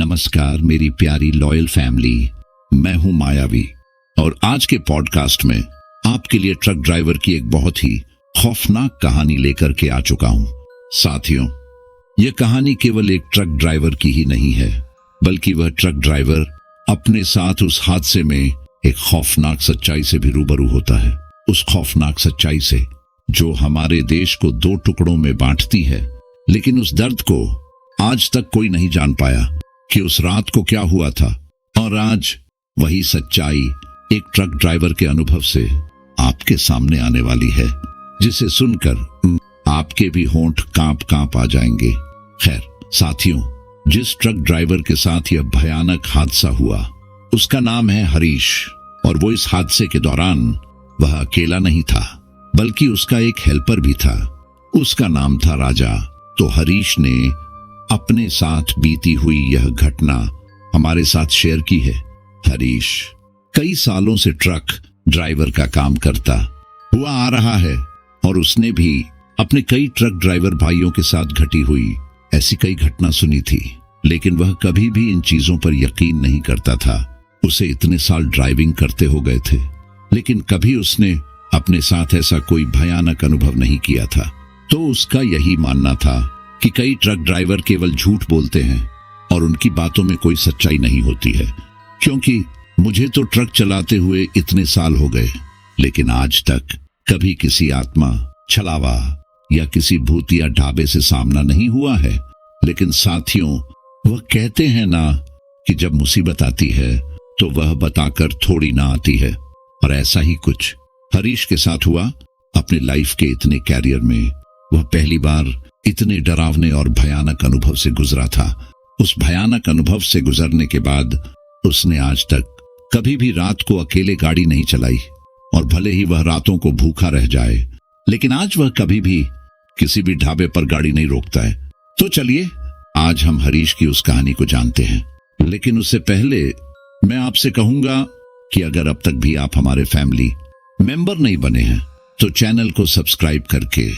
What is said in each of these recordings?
नमस्कार मेरी प्यारी लॉयल फैमिली, मैं हूं मायावी और आज के पॉडकास्ट में आपके लिए ट्रक ड्राइवर की एक बहुत ही खौफनाक कहानी लेकर के आ चुका हूं। साथियों, यह कहानी केवल एक ट्रक ड्राइवर की ही नहीं है, बल्कि वह ट्रक ड्राइवर अपने साथ उस हादसे में एक खौफनाक सच्चाई से भी रूबरू होता है। उस खौफनाक सच्चाई से जो हमारे देश को दो टुकड़ों में बांटती है, लेकिन उस दर्द को आज तक कोई नहीं जान पाया कि उस रात को क्या हुआ था। और आज वही सच्चाई एक ट्रक ड्राइवर के अनुभव से आपके सामने आने वाली है, जिसे सुनकर आपके भी होंठ कांप कांप आ जाएंगे। खैर साथियों, जिस ट्रक ड्राइवर के साथ यह भयानक हादसा हुआ उसका नाम है हरीश, और वो इस हादसे के दौरान वह अकेला नहीं था, बल्कि उसका एक हेल्पर भी था। उसका नाम था राजा। तो हरीश ने अपने साथ बीती हुई यह घटना हमारे साथ शेयर की है। हरीश कई सालों से ट्रक ड्राइवर का काम करता हुआ आ रहा है और उसने भी अपने कई ट्रक ड्राइवर भाइयों के साथ घटी हुई ऐसी कई घटना सुनी थी, लेकिन वह कभी भी इन चीजों पर यकीन नहीं करता था। उसे इतने साल ड्राइविंग करते हो गए थे, लेकिन कभी उसने अपने साथ ऐसा कोई भयानक अनुभव नहीं किया था। तो उसका यही मानना था कि कई ट्रक ड्राइवर केवल झूठ बोलते हैं और उनकी बातों में कोई सच्चाई नहीं होती है। क्योंकि मुझे तो ट्रक चलाते हुए इतने साल हो गए, लेकिन आज तक कभी किसी आत्मा, छलावा या किसी भूतिया ढाबे से सामना नहीं हुआ है। लेकिन साथियों, वह कहते हैं ना कि जब मुसीबत आती है तो वह बताकर थोड़ी ना आती है, और ऐसा ही कुछ हरीश के साथ हुआ। अपने लाइफ के इतने कैरियर में वह पहली बार इतने डरावने और भयानक अनुभव से गुजरा था। उस भयानक अनुभव से गुजरने के बाद उसने आज तक कभी भी रात को अकेले गाड़ी नहीं चलाई, और भले ही वह रातों को भूखा रह जाए, लेकिन आज वह कभी भी किसी भी ढाबे पर गाड़ी नहीं रोकता है। तो चलिए आज हम हरीश की उस कहानी को जानते हैं। लेकिन उससे पहले मैं आपसे कहूंगा कि अगर अब तक भी आप हमारे फैमिली मेंबर नहीं बने हैं तो चैनल को सब्सक्राइब करके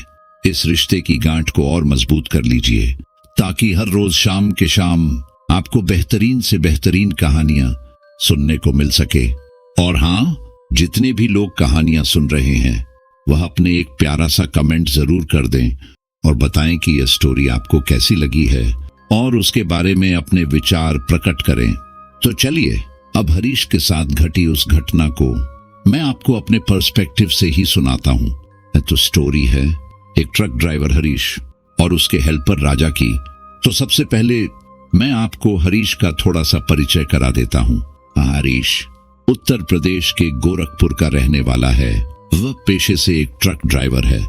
इस रिश्ते की गांठ को और मजबूत कर लीजिए, ताकि हर रोज शाम के शाम आपको बेहतरीन से बेहतरीन कहानियां सुनने को मिल सके। और हाँ, जितने भी लोग कहानियां सुन रहे हैं वह अपने एक प्यारा सा कमेंट जरूर कर दें और बताएं कि यह स्टोरी आपको कैसी लगी है, और उसके बारे में अपने विचार प्रकट करें। तो चलिए अब हरीश के साथ घटी उस घटना को मैं आपको अपने पर्सपेक्टिव से ही सुनाता हूं। तो स्टोरी है एक ट्रक ड्राइवर हरीश और उसके हेल्पर राजा की। तो सबसे पहले मैं आपको हरीश का थोड़ा सा परिचय करा देता हूं। हरीश उत्तर प्रदेश के गोरखपुर का रहने वाला है। वह पेशे से एक ट्रक ड्राइवर है।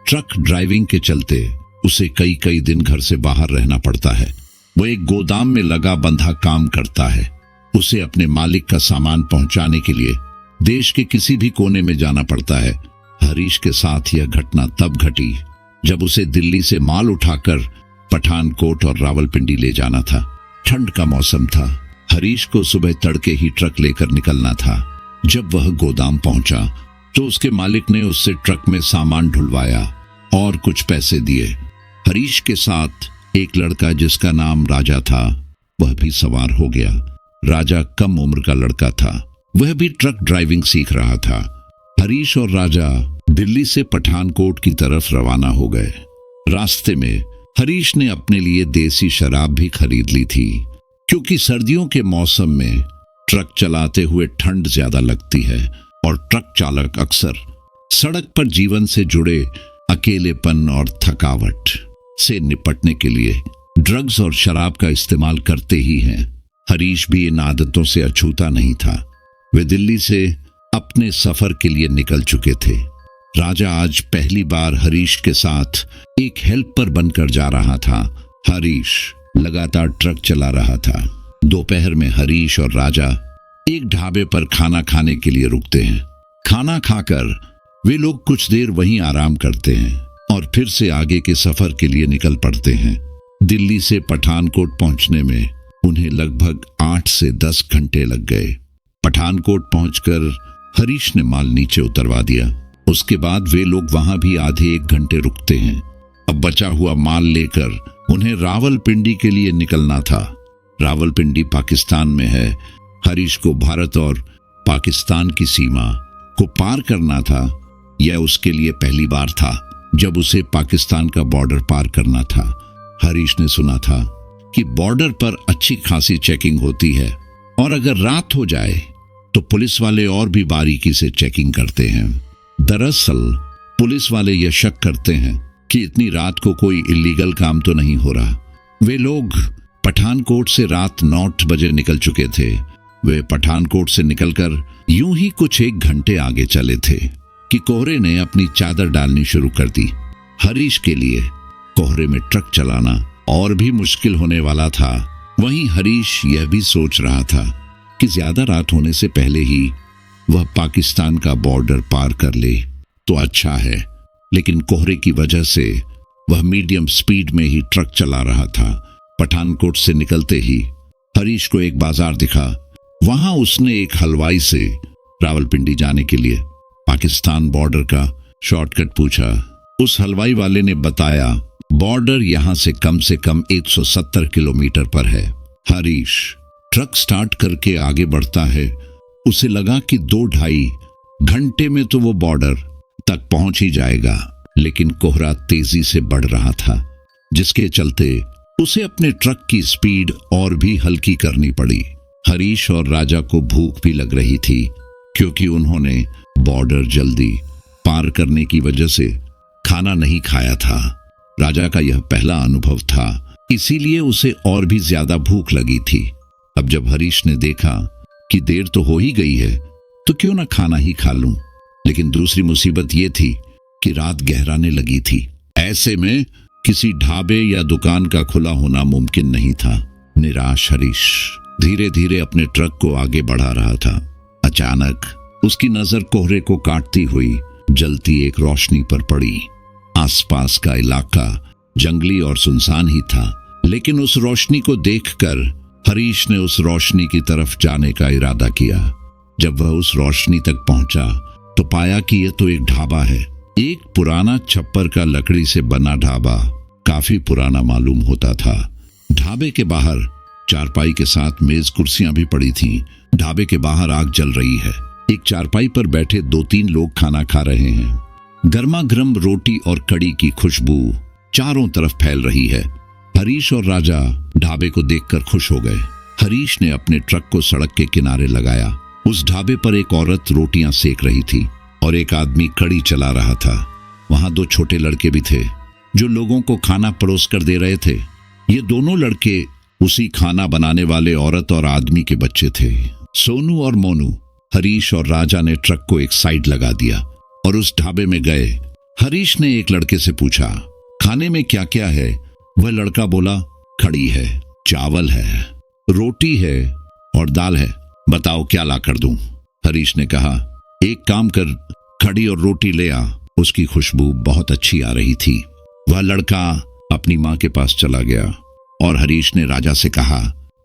ट्रक ड्राइविंग के चलते उसे कई कई दिन घर से बाहर रहना पड़ता है। वो एक गोदाम में लगा बंधा काम करता है। उसे अपने मालिक का सामान पहुंचाने के लिए देश के किसी भी कोने में जाना पड़ता है। हरीश के साथ यह घटना तब घटी जब उसे दिल्ली से माल उठाकर पठानकोट और रावलपिंडी ले जाना था। ठंड का मौसम था। हरीश को सुबह तड़के ही ट्रक लेकर निकलना था। जब वह गोदाम पहुंचा तो उसके मालिक ने उससे ट्रक में सामान ढुलवाया और कुछ पैसे दिए। हरीश के साथ एक लड़का जिसका नाम राजा था, वह भी सवार हो गया। राजा कम उम्र का लड़का था। वह भी ट्रक ड्राइविंग सीख रहा था। हरीश और राजा दिल्ली से पठानकोट की तरफ रवाना हो गए। रास्ते में हरीश ने अपने लिए देसी शराब भी खरीद ली थी, क्योंकि सर्दियों के मौसम में ट्रक चलाते हुए ठंड ज्यादा लगती है और ट्रक चालक अक्सर सड़क पर जीवन से जुड़े अकेलेपन और थकावट से निपटने के लिए ड्रग्स और शराब का इस्तेमाल करते ही हैं। हरीश भी इन आदतों से अछूता नहीं था। वे दिल्ली से अपने सफर के लिए निकल चुके थे। राजा आज पहली बार हरीश के साथ एक हेल्पर बनकर जा रहा था। हरीश लगातार ट्रक चला रहा था। दोपहर में हरीश और राजा एक ढाबे पर खाना खाने के लिए रुकते हैं। खाना खाकर वे लोग कुछ देर वहीं आराम करते हैं और फिर से आगे के सफर के लिए निकल पड़ते हैं। दिल्ली से पठानकोट पहुंचने में उन्हें लगभग 8 से 10 घंटे लग गए। पठानकोट पहुंचकर हरीश ने माल नीचे उतरवा दिया। उसके बाद वे लोग वहां भी आधे 1 घंटे रुकते हैं। अब बचा हुआ माल लेकर उन्हें रावलपिंडी के लिए निकलना था। रावलपिंडी पाकिस्तान में है। हरीश को भारत और पाकिस्तान की सीमा को पार करना था। यह उसके लिए पहली बार था जब उसे पाकिस्तान का बॉर्डर पार करना था। हरीश ने सुना था कि बॉर्डर पर अच्छी खासी चेकिंग होती है और अगर रात हो जाए तो पुलिस वाले और भी बारीकी से चेकिंग करते हैं। दरअसल पुलिस वाले यह शक करते हैं कि इतनी रात को कोई इलीगल काम तो नहीं हो रहा। वे लोग पठानकोट से रात 9 बजे निकल चुके थे। वे पठानकोट से निकलकर यूं ही कुछ 1 घंटे आगे चले थे कि कोहरे ने अपनी चादर डालनी शुरू कर दी। हरीश के लिए कोहरे में ट्रक चलाना और भी मुश्किल होने वाला था। वहीं हरीश यह भी सोच रहा था कि ज्यादा रात होने से पहले ही वह पाकिस्तान का बॉर्डर पार कर ले तो अच्छा है, लेकिन कोहरे की वजह से वह मीडियम स्पीड में ही ट्रक चला रहा था। पठानकोट से निकलते ही हरीश को एक बाजार दिखा। वहां उसने एक हलवाई से रावलपिंडी जाने के लिए पाकिस्तान बॉर्डर का शॉर्टकट पूछा। उस हलवाई वाले ने बताया बॉर्डर यहां से कम 170 किलोमीटर पर है। हरीश ट्रक स्टार्ट करके आगे बढ़ता है। उसे लगा कि 2-2.5 घंटे में तो वो बॉर्डर तक पहुंच ही जाएगा, लेकिन कोहरा तेजी से बढ़ रहा था, जिसके चलते उसे अपने ट्रक की स्पीड और भी हल्की करनी पड़ी। हरीश और राजा को भूख भी लग रही थी, क्योंकि उन्होंने बॉर्डर जल्दी पार करने की वजह से खाना नहीं खाया था। राजा का यह पहला अनुभव था, इसीलिए उसे और भी ज्यादा भूख लगी थी। अब जब हरीश ने देखा कि देर तो हो ही गई है, तो क्यों ना खाना ही खा लूं। लेकिन दूसरी मुसीबत यह थी कि रात गहराने लगी थी। ऐसे में किसी ढाबे या दुकान का खुला होना मुमकिन नहीं था। निराश हरीश धीरे धीरे अपने ट्रक को आगे बढ़ा रहा था। अचानक उसकी नजर कोहरे को काटती हुई जलती एक रोशनी पर पड़ी। आसपास का इलाका जंगली और सुनसान ही था, लेकिन उस रोशनी को देखकर हरीश ने उस रोशनी की तरफ जाने का इरादा किया। जब वह उस रोशनी तक पहुंचा तो पाया कि यह तो एक ढाबा है। एक पुराना छप्पर का लकड़ी से बना ढाबा, काफी पुराना मालूम होता था। ढाबे के बाहर चारपाई के साथ मेज कुर्सियां भी पड़ी थीं। ढाबे के बाहर आग जल रही है। एक चारपाई पर बैठे 2-3 लोग खाना खा रहे हैं। गर्मा गर्म रोटी और कड़ी की खुशबू चारों तरफ फैल रही है। हरीश और राजा ढाबे को देखकर खुश हो गए। हरीश ने अपने ट्रक को सड़क के किनारे लगाया। उस ढाबे पर एक औरत रोटियां सेक रही थी और एक आदमी कड़ी चला रहा था। वहां 2 छोटे लड़के भी थे जो लोगों को खाना परोस कर दे रहे थे। ये दोनों लड़के उसी खाना बनाने वाले औरत और आदमी के बच्चे थे, सोनू और मोनू। हरीश और राजा ने ट्रक को एक साइड लगा दिया और उस ढाबे में गए। हरीश ने एक लड़के से पूछा, खाने में क्या क्या है? वह लड़का बोला, कड़ी है, चावल है, रोटी है और दाल है। बताओ क्या ला कर दूं? हरीश ने कहा, एक काम कर, कड़ी और रोटी ले आ। उसकी खुशबू बहुत अच्छी आ रही थी। वह लड़का अपनी मां के पास चला गया और हरीश ने राजा से कहा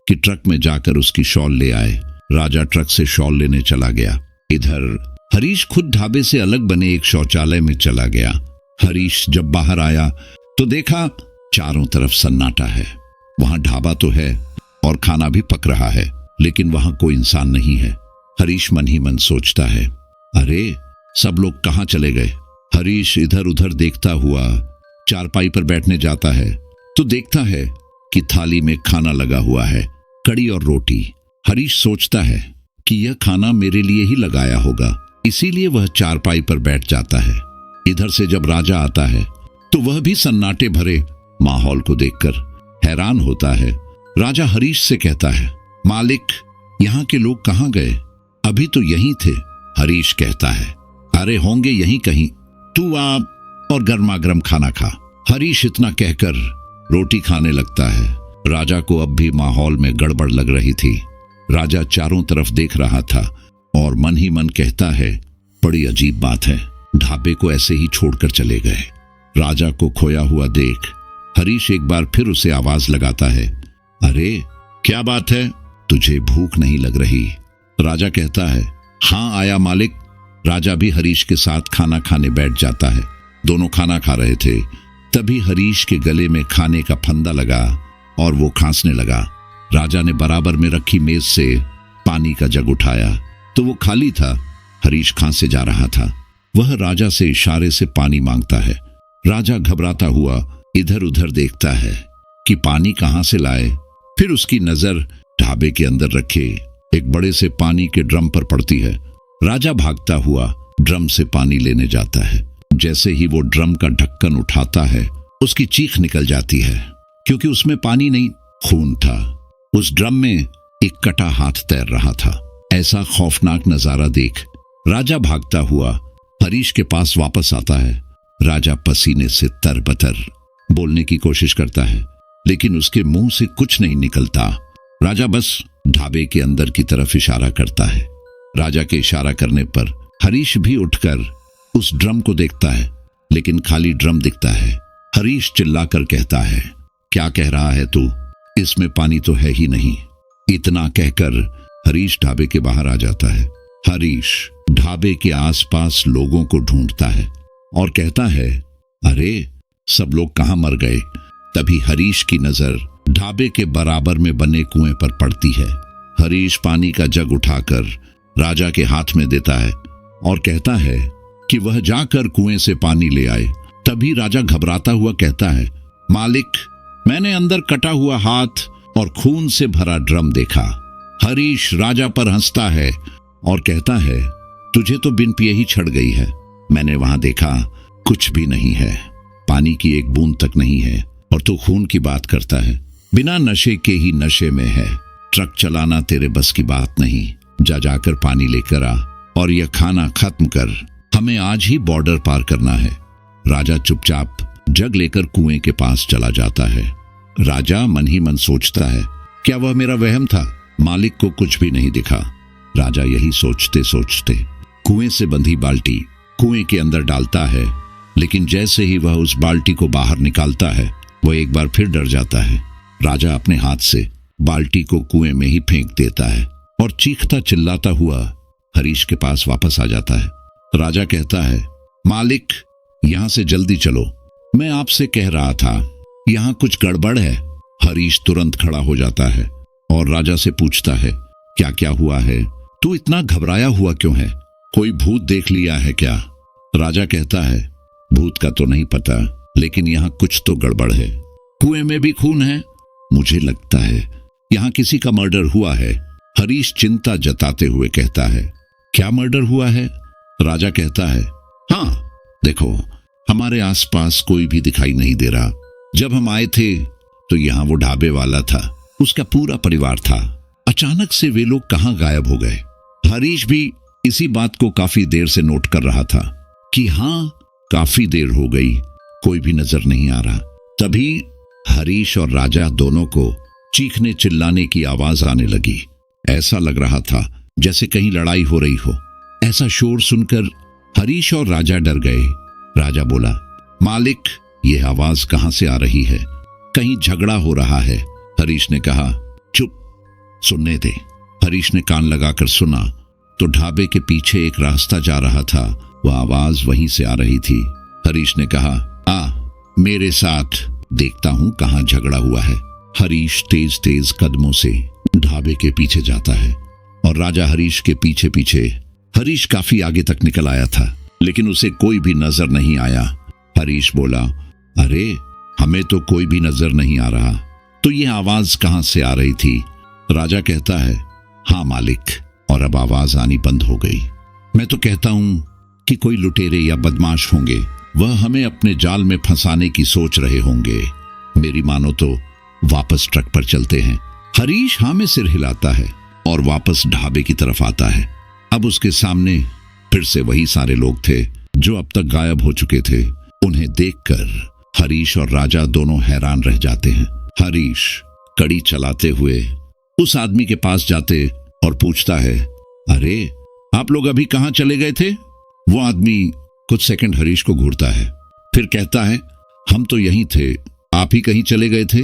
कि ट्रक में जाकर उसकी शॉल ले आए। राजा ट्रक से शॉल लेने चला गया। इधर हरीश खुद ढाबे से अलग बने एक शौचालय में चला गया। हरीश जब बाहर आया तो देखा चारों तरफ सन्नाटा है। वहां ढाबा तो है और खाना भी पक रहा है, लेकिन वहां कोई इंसान नहीं है। हरीश मन ही मन सोचता है, अरे सब लोग कहां चले गए? हरीश इधर उधर देखता हुआ चारपाई पर बैठने जाता है तो देखता है कि थाली में खाना लगा हुआ है, कड़ी और रोटी। हरीश सोचता है कि यह खाना मेरे लिए ही लगाया होगा, इसीलिए वह चारपाई पर बैठ जाता है। इधर से जब राजा आता है तो वह भी सन्नाटे भरे माहौल को देखकर हैरान होता है। राजा हरीश से कहता है, मालिक, यहाँ के लोग कहाँ गए? अभी तो यहीं थे। हरीश कहता है, अरे होंगे यहीं कहीं, तू आ और गर्मा गर्म खाना खा। हरीश इतना कहकर रोटी खाने लगता है। राजा को अब भी माहौल में गड़बड़ लग रही थी। राजा चारों तरफ देख रहा था और मन ही मन कहता है, बड़ी अजीब बात है, ढाबे को ऐसे ही छोड़कर चले गए। राजा को खोया हुआ देख हरीश एक बार फिर उसे आवाज लगाता है, अरे क्या बात है, तुझे भूख नहीं लग रही? राजा कहता है, हाँ आया मालिक। राजा भी हरीश के साथ खाना खाने बैठ जाता है। दोनों खाना खा रहे थे, तभी हरीश के गले में खाने का फंदा लगा और वो खांसने लगा। राजा ने बराबर में रखी मेज से पानी का जग उठाया तो वो खाली था। हरीश खांसे जा रहा था। वह राजा से इशारे से पानी मांगता है। राजा घबराता हुआ इधर उधर देखता है कि पानी कहां से लाए। फिर उसकी नजर ढाबे के अंदर रखे एक बड़े से पानी के ड्रम पर पड़ती है। राजा भागता हुआ ड्रम से पानी लेने जाता है। जैसे ही वो ड्रम का ढक्कन उठाता है, उसकी चीख निकल जाती है, क्योंकि उसमें पानी नहीं, खून था। उस ड्रम में एक कटा हाथ तैर रहा था। ऐसा खौफनाक नजारा देख राजा भागता हुआ हरीश के पास वापस आता है। राजा पसीने से तरबतर बोलने की कोशिश करता है, लेकिन उसके मुंह से कुछ नहीं निकलता। राजा बस ढाबे के अंदर की तरफ इशारा करता है। राजा के इशारा करने पर हरीश भी उठकर उस ड्रम को देखता है, लेकिन खाली ड्रम दिखता है। हरीश चिल्लाकर कहता है, क्या कह रहा है तू? इसमें पानी तो है ही नहीं। इतना कहकर हरीश ढाबे के बाहर आ जाता है। हरीश ढाबे के आसपास लोगों को ढूंढता है और कहता है, अरे सब लोग कहां मर गए? तभी हरीश की नजर ढाबे के बराबर में बने कुएं पर पड़ती है। हरीश पानी का जग उठाकर राजा के हाथ में देता है और कहता है कि वह जाकर कुएं से पानी ले आए। तभी राजा घबराता हुआ कहता है, मालिक, मैंने अंदर कटा हुआ हाथ और खून से भरा ड्रम देखा। हरीश राजा पर हंसता है और कहता है, तुझे तो बिन पिए ही छड़ गई है। मैंने वहां देखा, कुछ भी नहीं है, पानी की एक बूंद तक नहीं है, और तू खून की बात करता है। बिना नशे के ही नशे में है। ट्रक चलाना तेरे बस की बात नहीं। जाकर पानी लेकर आ और यह खाना खत्म कर। हमें आज ही बॉर्डर पार करना है। राजा चुपचाप जग लेकर कुएं के पास चला जाता है। राजा मन ही मन सोचता है, क्या वह मेरा वहम था? मालिक को कुछ भी नहीं दिखा। राजा यही सोचते सोचते कुएं से बंधी बाल्टी कुएं के अंदर डालता है, लेकिन जैसे ही वह उस बाल्टी को बाहर निकालता है, वह एक बार फिर डर जाता है। राजा अपने हाथ से बाल्टी को कुएं में ही फेंक देता है और चीखता चिल्लाता हुआ हरीश के पास वापस आ जाता है। राजा कहता है, मालिक, यहां से जल्दी चलो। मैं आपसे कह रहा था, यहां कुछ गड़बड़ है। हरीश तुरंत खड़ा हो जाता है और राजा से पूछता है, क्या क्या हुआ है? तू इतना घबराया हुआ क्यों है? कोई भूत देख लिया है क्या? राजा कहता है, भूत का तो नहीं पता, लेकिन यहाँ कुछ तो गड़बड़ है। कुएं में भी खून है। मुझे लगता है यहाँ किसी का मर्डर हुआ है। हरीश चिंता जताते हुए कहता है, क्या मर्डर हुआ है? राजा कहता है, हाँ देखो, हमारे आसपास कोई भी दिखाई नहीं दे रहा। जब हम आए थे तो यहाँ वो ढाबे वाला था, उसका पूरा परिवार था। अचानक से वे लोग कहाँ गायब हो गए? हरीश भी इसी बात को काफी देर से नोट कर रहा था कि हाँ, काफी देर हो गई, कोई भी नजर नहीं आ रहा। तभी हरीश और राजा दोनों को चीखने चिल्लाने की आवाज आने लगी। ऐसा लग रहा था जैसे कहीं लड़ाई हो रही हो। ऐसा शोर सुनकर हरीश और राजा डर गए। राजा बोला, मालिक, यह आवाज कहां से आ रही है? कहीं झगड़ा हो रहा है। हरीश ने कहा, चुप, सुनने दे। हरीश ने कान लगाकर सुना तो ढाबे के पीछे एक रास्ता जा रहा था। वह आवाज वहीं से आ रही थी। हरीश ने कहा, आ मेरे साथ, देखता हूं कहां झगड़ा हुआ है। हरीश तेज तेज कदमों से ढाबे के पीछे जाता है और राजा हरीश के पीछे पीछे। हरीश काफी आगे तक निकल आया था, लेकिन उसे कोई भी नजर नहीं आया। हरीश बोला, अरे हमें तो कोई भी नजर नहीं आ रहा, तो यह आवाज कहां से आ रही थी? राजा कहता है, हाँ मालिक, और अब आवाज आनी बंद हो गई। मैं तो कहता हूं कि कोई लुटेरे या बदमाश होंगे, वह हमें अपने जाल में फंसाने की सोच रहे होंगे। मेरी मानो तो वापस ट्रक पर चलते हैं। हरीश हाँ में सिर हिलाता है और वापस ढाबे की तरफ आता है। अब उसके सामने फिर से वही सारे लोग थे जो अब तक गायब हो चुके थे। उन्हें देखकर हरीश और राजा दोनों हैरान रह जाते हैं। हरीश कड़ी चलाते हुए उस आदमी के पास जाते और पूछता है, अरे आप लोग अभी कहां चले गए थे? वो आदमी कुछ सेकंड हरीश को घूरता है, फिर कहता है, हम तो यहीं थे, आप ही कहीं चले गए थे?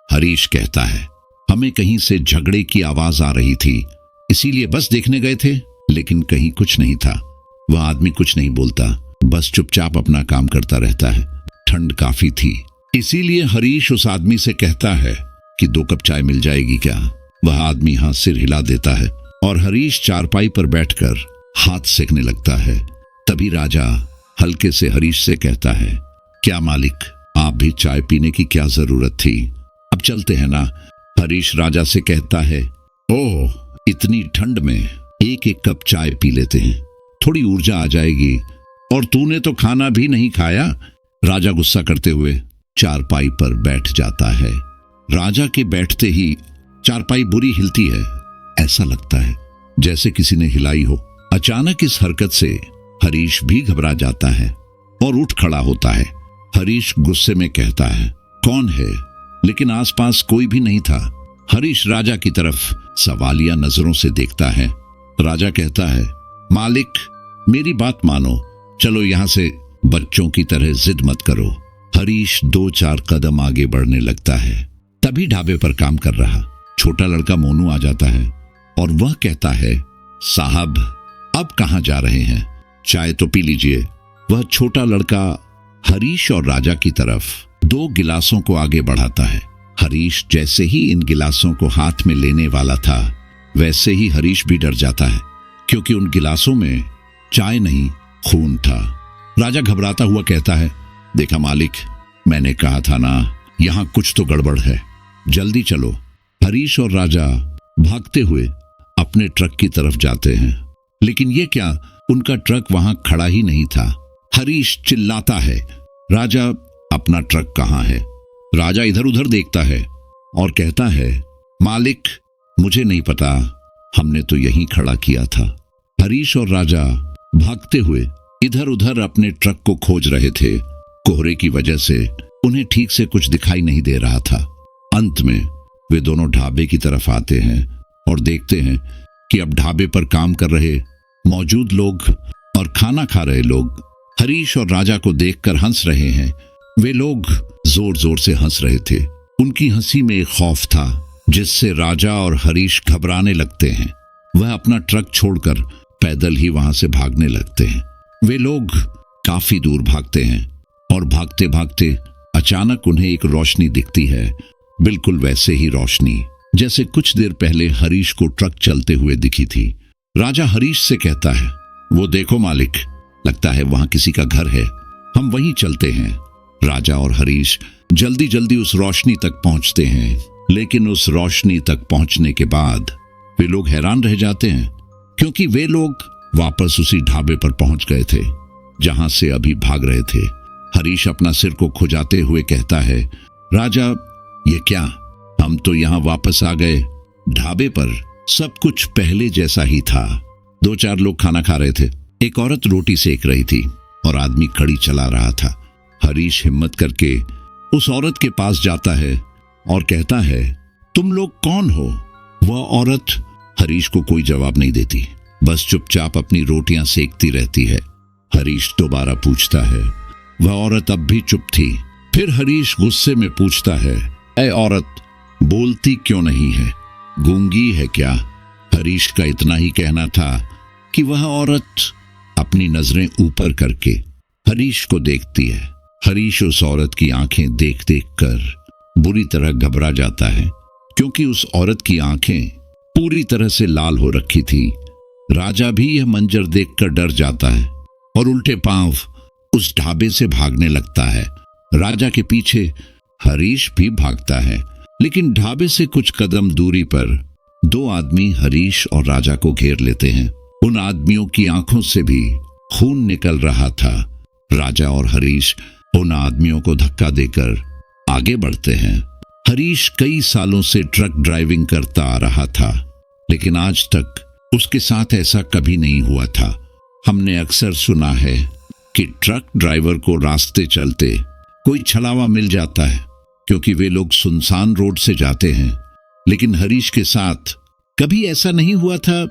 हरीश कहता है, हमें कहीं से झगड़े की आवाज आ रही थी, इसीलिए बस देखने गए थे, लेकिन कहीं कुछ नहीं था। वह आदमी कुछ नहीं बोलता, बस चुपचाप अपना काम करता रहता है। ठंड काफी थी, इसीलिए हरीश उस आदमी से कहता है कि 2 कप चाय मिल जाएगी क्या? वह आदमी हाथ सिर हिला देता है और हरीश चारपाई पर बैठकर हाथ सेकने लगता है। तभी राजा हल्के से हरीश से कहता है, क्या मालिक, आप भी चाय पीने की क्या जरूरत थी, अब चलते हैं ना। हरीश राजा से कहता है, ओह, इतनी ठंड में एक एक कप चाय पी लेते हैं, थोड़ी ऊर्जा आ जाएगी। और तूने तो खाना भी नहीं खाया। राजा गुस्सा करते हुए चारपाई पर बैठ जाता है। राजा के बैठते ही चारपाई बुरी हिलती है। ऐसा लगता है जैसे किसी ने हिलाई हो। अचानक इस हरकत से हरीश भी घबरा जाता है और उठ खड़ा होता है। हरीश गुस्से में कहता है, कौन है? लेकिन आसपास कोई भी नहीं था। हरीश राजा की तरफ सवालिया नजरों से देखता है। राजा कहता है, मालिक, मेरी बात मानो, चलो यहां से, बच्चों की तरह जिद मत करो। हरीश 2-4 कदम आगे बढ़ने लगता है। तभी ढाबे पर काम कर रहा छोटा लड़का मोनू आ जाता है और वह कहता है, साहब, अब कहां जा रहे हैं? चाय तो पी लीजिए। वह छोटा लड़का हरीश और राजा की तरफ 2 गिलासों को आगे बढ़ाता है। हरीश जैसे ही इन गिलासों को हाथ में लेने वाला था, वैसे ही हरीश भी डर जाता है, क्योंकि उन गिलासों में चाय नहीं, खून था। राजा घबराता हुआ कहता है, देखा मालिक, मैंने कहा था ना, यहां कुछ तो गड़बड़ है, जल्दी चलो। हरीश और राजा भागते हुए अपने ट्रक की तरफ जाते हैं, लेकिन ये क्या, उनका ट्रक वहां खड़ा ही नहीं था। हरीश चिल्लाता है, राजा, अपना ट्रक कहां है? राजा इधर उधर देखता है और कहता है, मालिक, मुझे नहीं पता, हमने तो यहीं खड़ा किया था। हरीश और राजा भागते हुए इधर उधर अपने ट्रक को खोज रहे थे। कोहरे की वजह से उन्हें ठीक से कुछ दिखाई नहीं दे रहा था। अंत में वे दोनों ढाबे की तरफ आते हैं और देखते हैं कि अब ढाबे पर काम कर रहे मौजूद लोग और खाना खा रहे लोग हरीश और राजा को देखकर हंस रहे हैं। वे लोग जोर जोर से हंस रहे थे। उनकी हंसी में एक खौफ था जिससे राजा और हरीश घबराने लगते हैं। वह अपना ट्रक छोड़कर पैदल ही वहां से भागने लगते हैं। वे लोग काफी दूर भागते हैं और भागते भागते अचानक उन्हें एक रोशनी दिखती है, बिल्कुल वैसे ही रोशनी जैसे कुछ देर पहले हरीश को ट्रक चलते हुए दिखी थी। राजा हरीश से कहता है, वो देखो मालिक, लगता है वहां किसी का घर है, हम वहीं चलते हैं। राजा और हरीश जल्दी जल्दी उस रोशनी तक पहुंचते हैं, लेकिन उस रोशनी तक पहुंचने के बाद वे लोग हैरान रह जाते हैं, क्योंकि वे लोग वापस उसी ढाबे पर पहुंच गए थे जहां से अभी भाग रहे थे। हरीश अपना सिर को खुजाते हुए कहता है, राजा, ये क्या, हम तो यहां वापस आ गए। ढाबे पर सब कुछ पहले जैसा ही था। 2-4 लोग खाना खा रहे थे, एक औरत रोटी सेक रही थी और आदमी कड़ी चला रहा था। हरीश हिम्मत करके उस औरत के पास जाता है और कहता है, तुम लोग कौन हो? वह औरत हरीश को कोई जवाब नहीं देती, बस चुपचाप अपनी रोटियां सेकती रहती है। हरीश दोबारा पूछता है। वह औरत अब भी चुप थी। फिर हरीश गुस्से में पूछता है, ऐ औरत, बोलती क्यों नहीं है? गूंगी है क्या? हरीश का इतना ही कहना था कि वह औरत अपनी नजरें ऊपर करके हरीश को देखती है। हरीश उस औरत की आंखें देख देख कर बुरी तरह घबरा जाता है, क्योंकि उस औरत की आंखें पूरी तरह से लाल हो रखी थी। राजा भी यह मंजर देखकर डर जाता है और उल्टे पांव उस ढाबे से भागने लगता है। राजा के पीछे हरीश भी भागता है, लेकिन ढाबे से कुछ कदम दूरी पर 2 आदमी हरीश और राजा को घेर लेते हैं। उन आदमियों की आंखों से भी खून निकल रहा था। राजा और हरीश उन आदमियों को धक्का देकर आगे बढ़ते हैं। हरीश कई सालों से ट्रक ड्राइविंग करता आ रहा था, लेकिन आज तक उसके साथ ऐसा कभी नहीं हुआ था। हमने अक्सर सुना है कि ट्रक ड्राइवर को रास्ते चलते कोई छलावा मिल जाता है, क्योंकि वे लोग सुनसान रोड से जाते हैं, लेकिन हरीश के साथ कभी ऐसा नहीं हुआ था।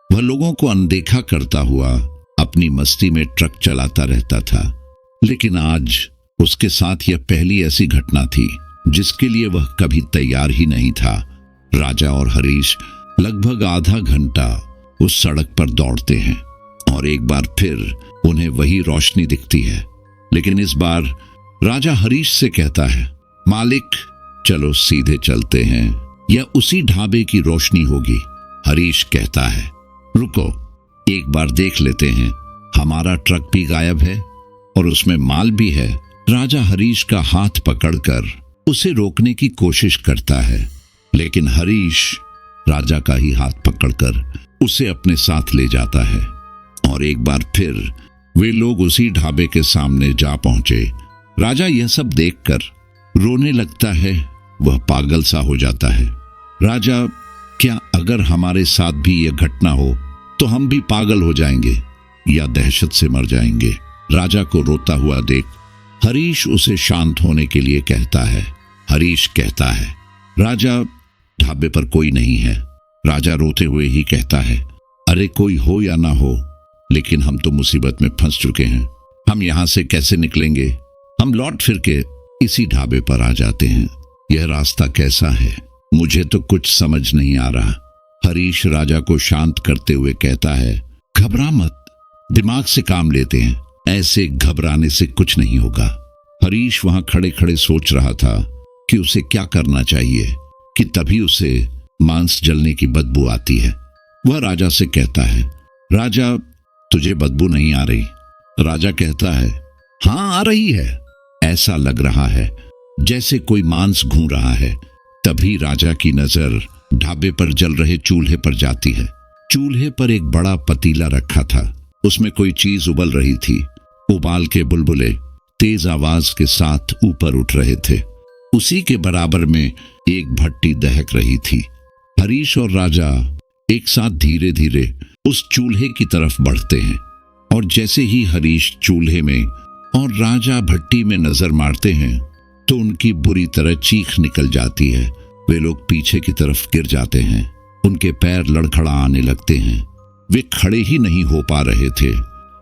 वह लोगों को अनदेखा करता हुआ अपनी मस्ती में ट्रक चलाता रहता था, लेकिन आज उसके साथ यह पहली ऐसी घटना थी जिसके लिए वह कभी तैयार ही नहीं था। राजा और हरीश लगभग आधा घंटा उस सड़क पर दौड़ते हैं और एक बार फिर उन्हें वही रोशनी दिखती है, लेकिन इस बार राजा हरीश से कहता है, मालिक, चलो सीधे चलते हैं, यह उसी ढाबे की रोशनी होगी। हरीश कहता है, रुको, एक बार देख लेते हैं। हमारा ट्रक भी गायब है और उसमें माल भी है। राजा हरीश का हाथ पकड़कर उसे रोकने की कोशिश करता है, लेकिन हरीश राजा का ही हाथ पकड़कर उसे अपने साथ ले जाता है और एक बार फिर वे लोग उसी ढाबे के सामने जा पहुंचे। राजा यह सब देखकर रोने लगता है। वह पागल सा हो जाता है। राजा, क्या अगर हमारे साथ भी यह घटना हो तो हम भी पागल हो जाएंगे या दहशत से मर जाएंगे? राजा को रोता हुआ देख हरीश उसे शांत होने के लिए कहता है। हरीश कहता है, राजा, ढाबे पर कोई नहीं है। राजा रोते हुए ही कहता है, अरे कोई हो या ना हो, लेकिन हम तो मुसीबत में फंस चुके हैं। हम यहां से कैसे निकलेंगे? हम लौट फिर के इसी ढाबे पर आ जाते हैं। यह रास्ता कैसा है? मुझे तो कुछ समझ नहीं आ रहा। हरीश राजा को शांत करते हुए कहता है, घबरा मत, दिमाग से काम लेते हैं। ऐसे घबराने से कुछ नहीं होगा। हरीश वहां खड़े खड़े सोच रहा था कि उसे क्या करना चाहिए कि तभी उसे मांस जलने की बदबू आती है। वह राजा से कहता है, राजा, तुझे बदबू नहीं आ रही? राजा कहता है, हाँ आ रही है। ऐसा लग रहा है जैसे कोई मांस घूं रहा है। तभी राजा की नजर ढाबे पर जल रहे चूल्हे पर जाती है। चूल्हे पर एक बड़ा पतीला रखा था। उसमें कोई चीज उबल रही थी। उबाल के बुलबुले तेज आवाज के साथ ऊपर उठ रहे थे। उसी के बराबर में एक भट्टी दहक रही थी। हरीश और राजा एक साथ धीरे धीरे उस चूल्हे की तरफ बढ़ते हैं और जैसे ही हरीश चूल्हे में और राजा भट्टी में नजर मारते हैं तो उनकी बुरी तरह चीख निकल जाती है। वे लोग पीछे की तरफ गिर जाते हैं। उनके पैर लड़खड़ा आने लगते हैं। वे खड़े ही नहीं हो पा रहे थे।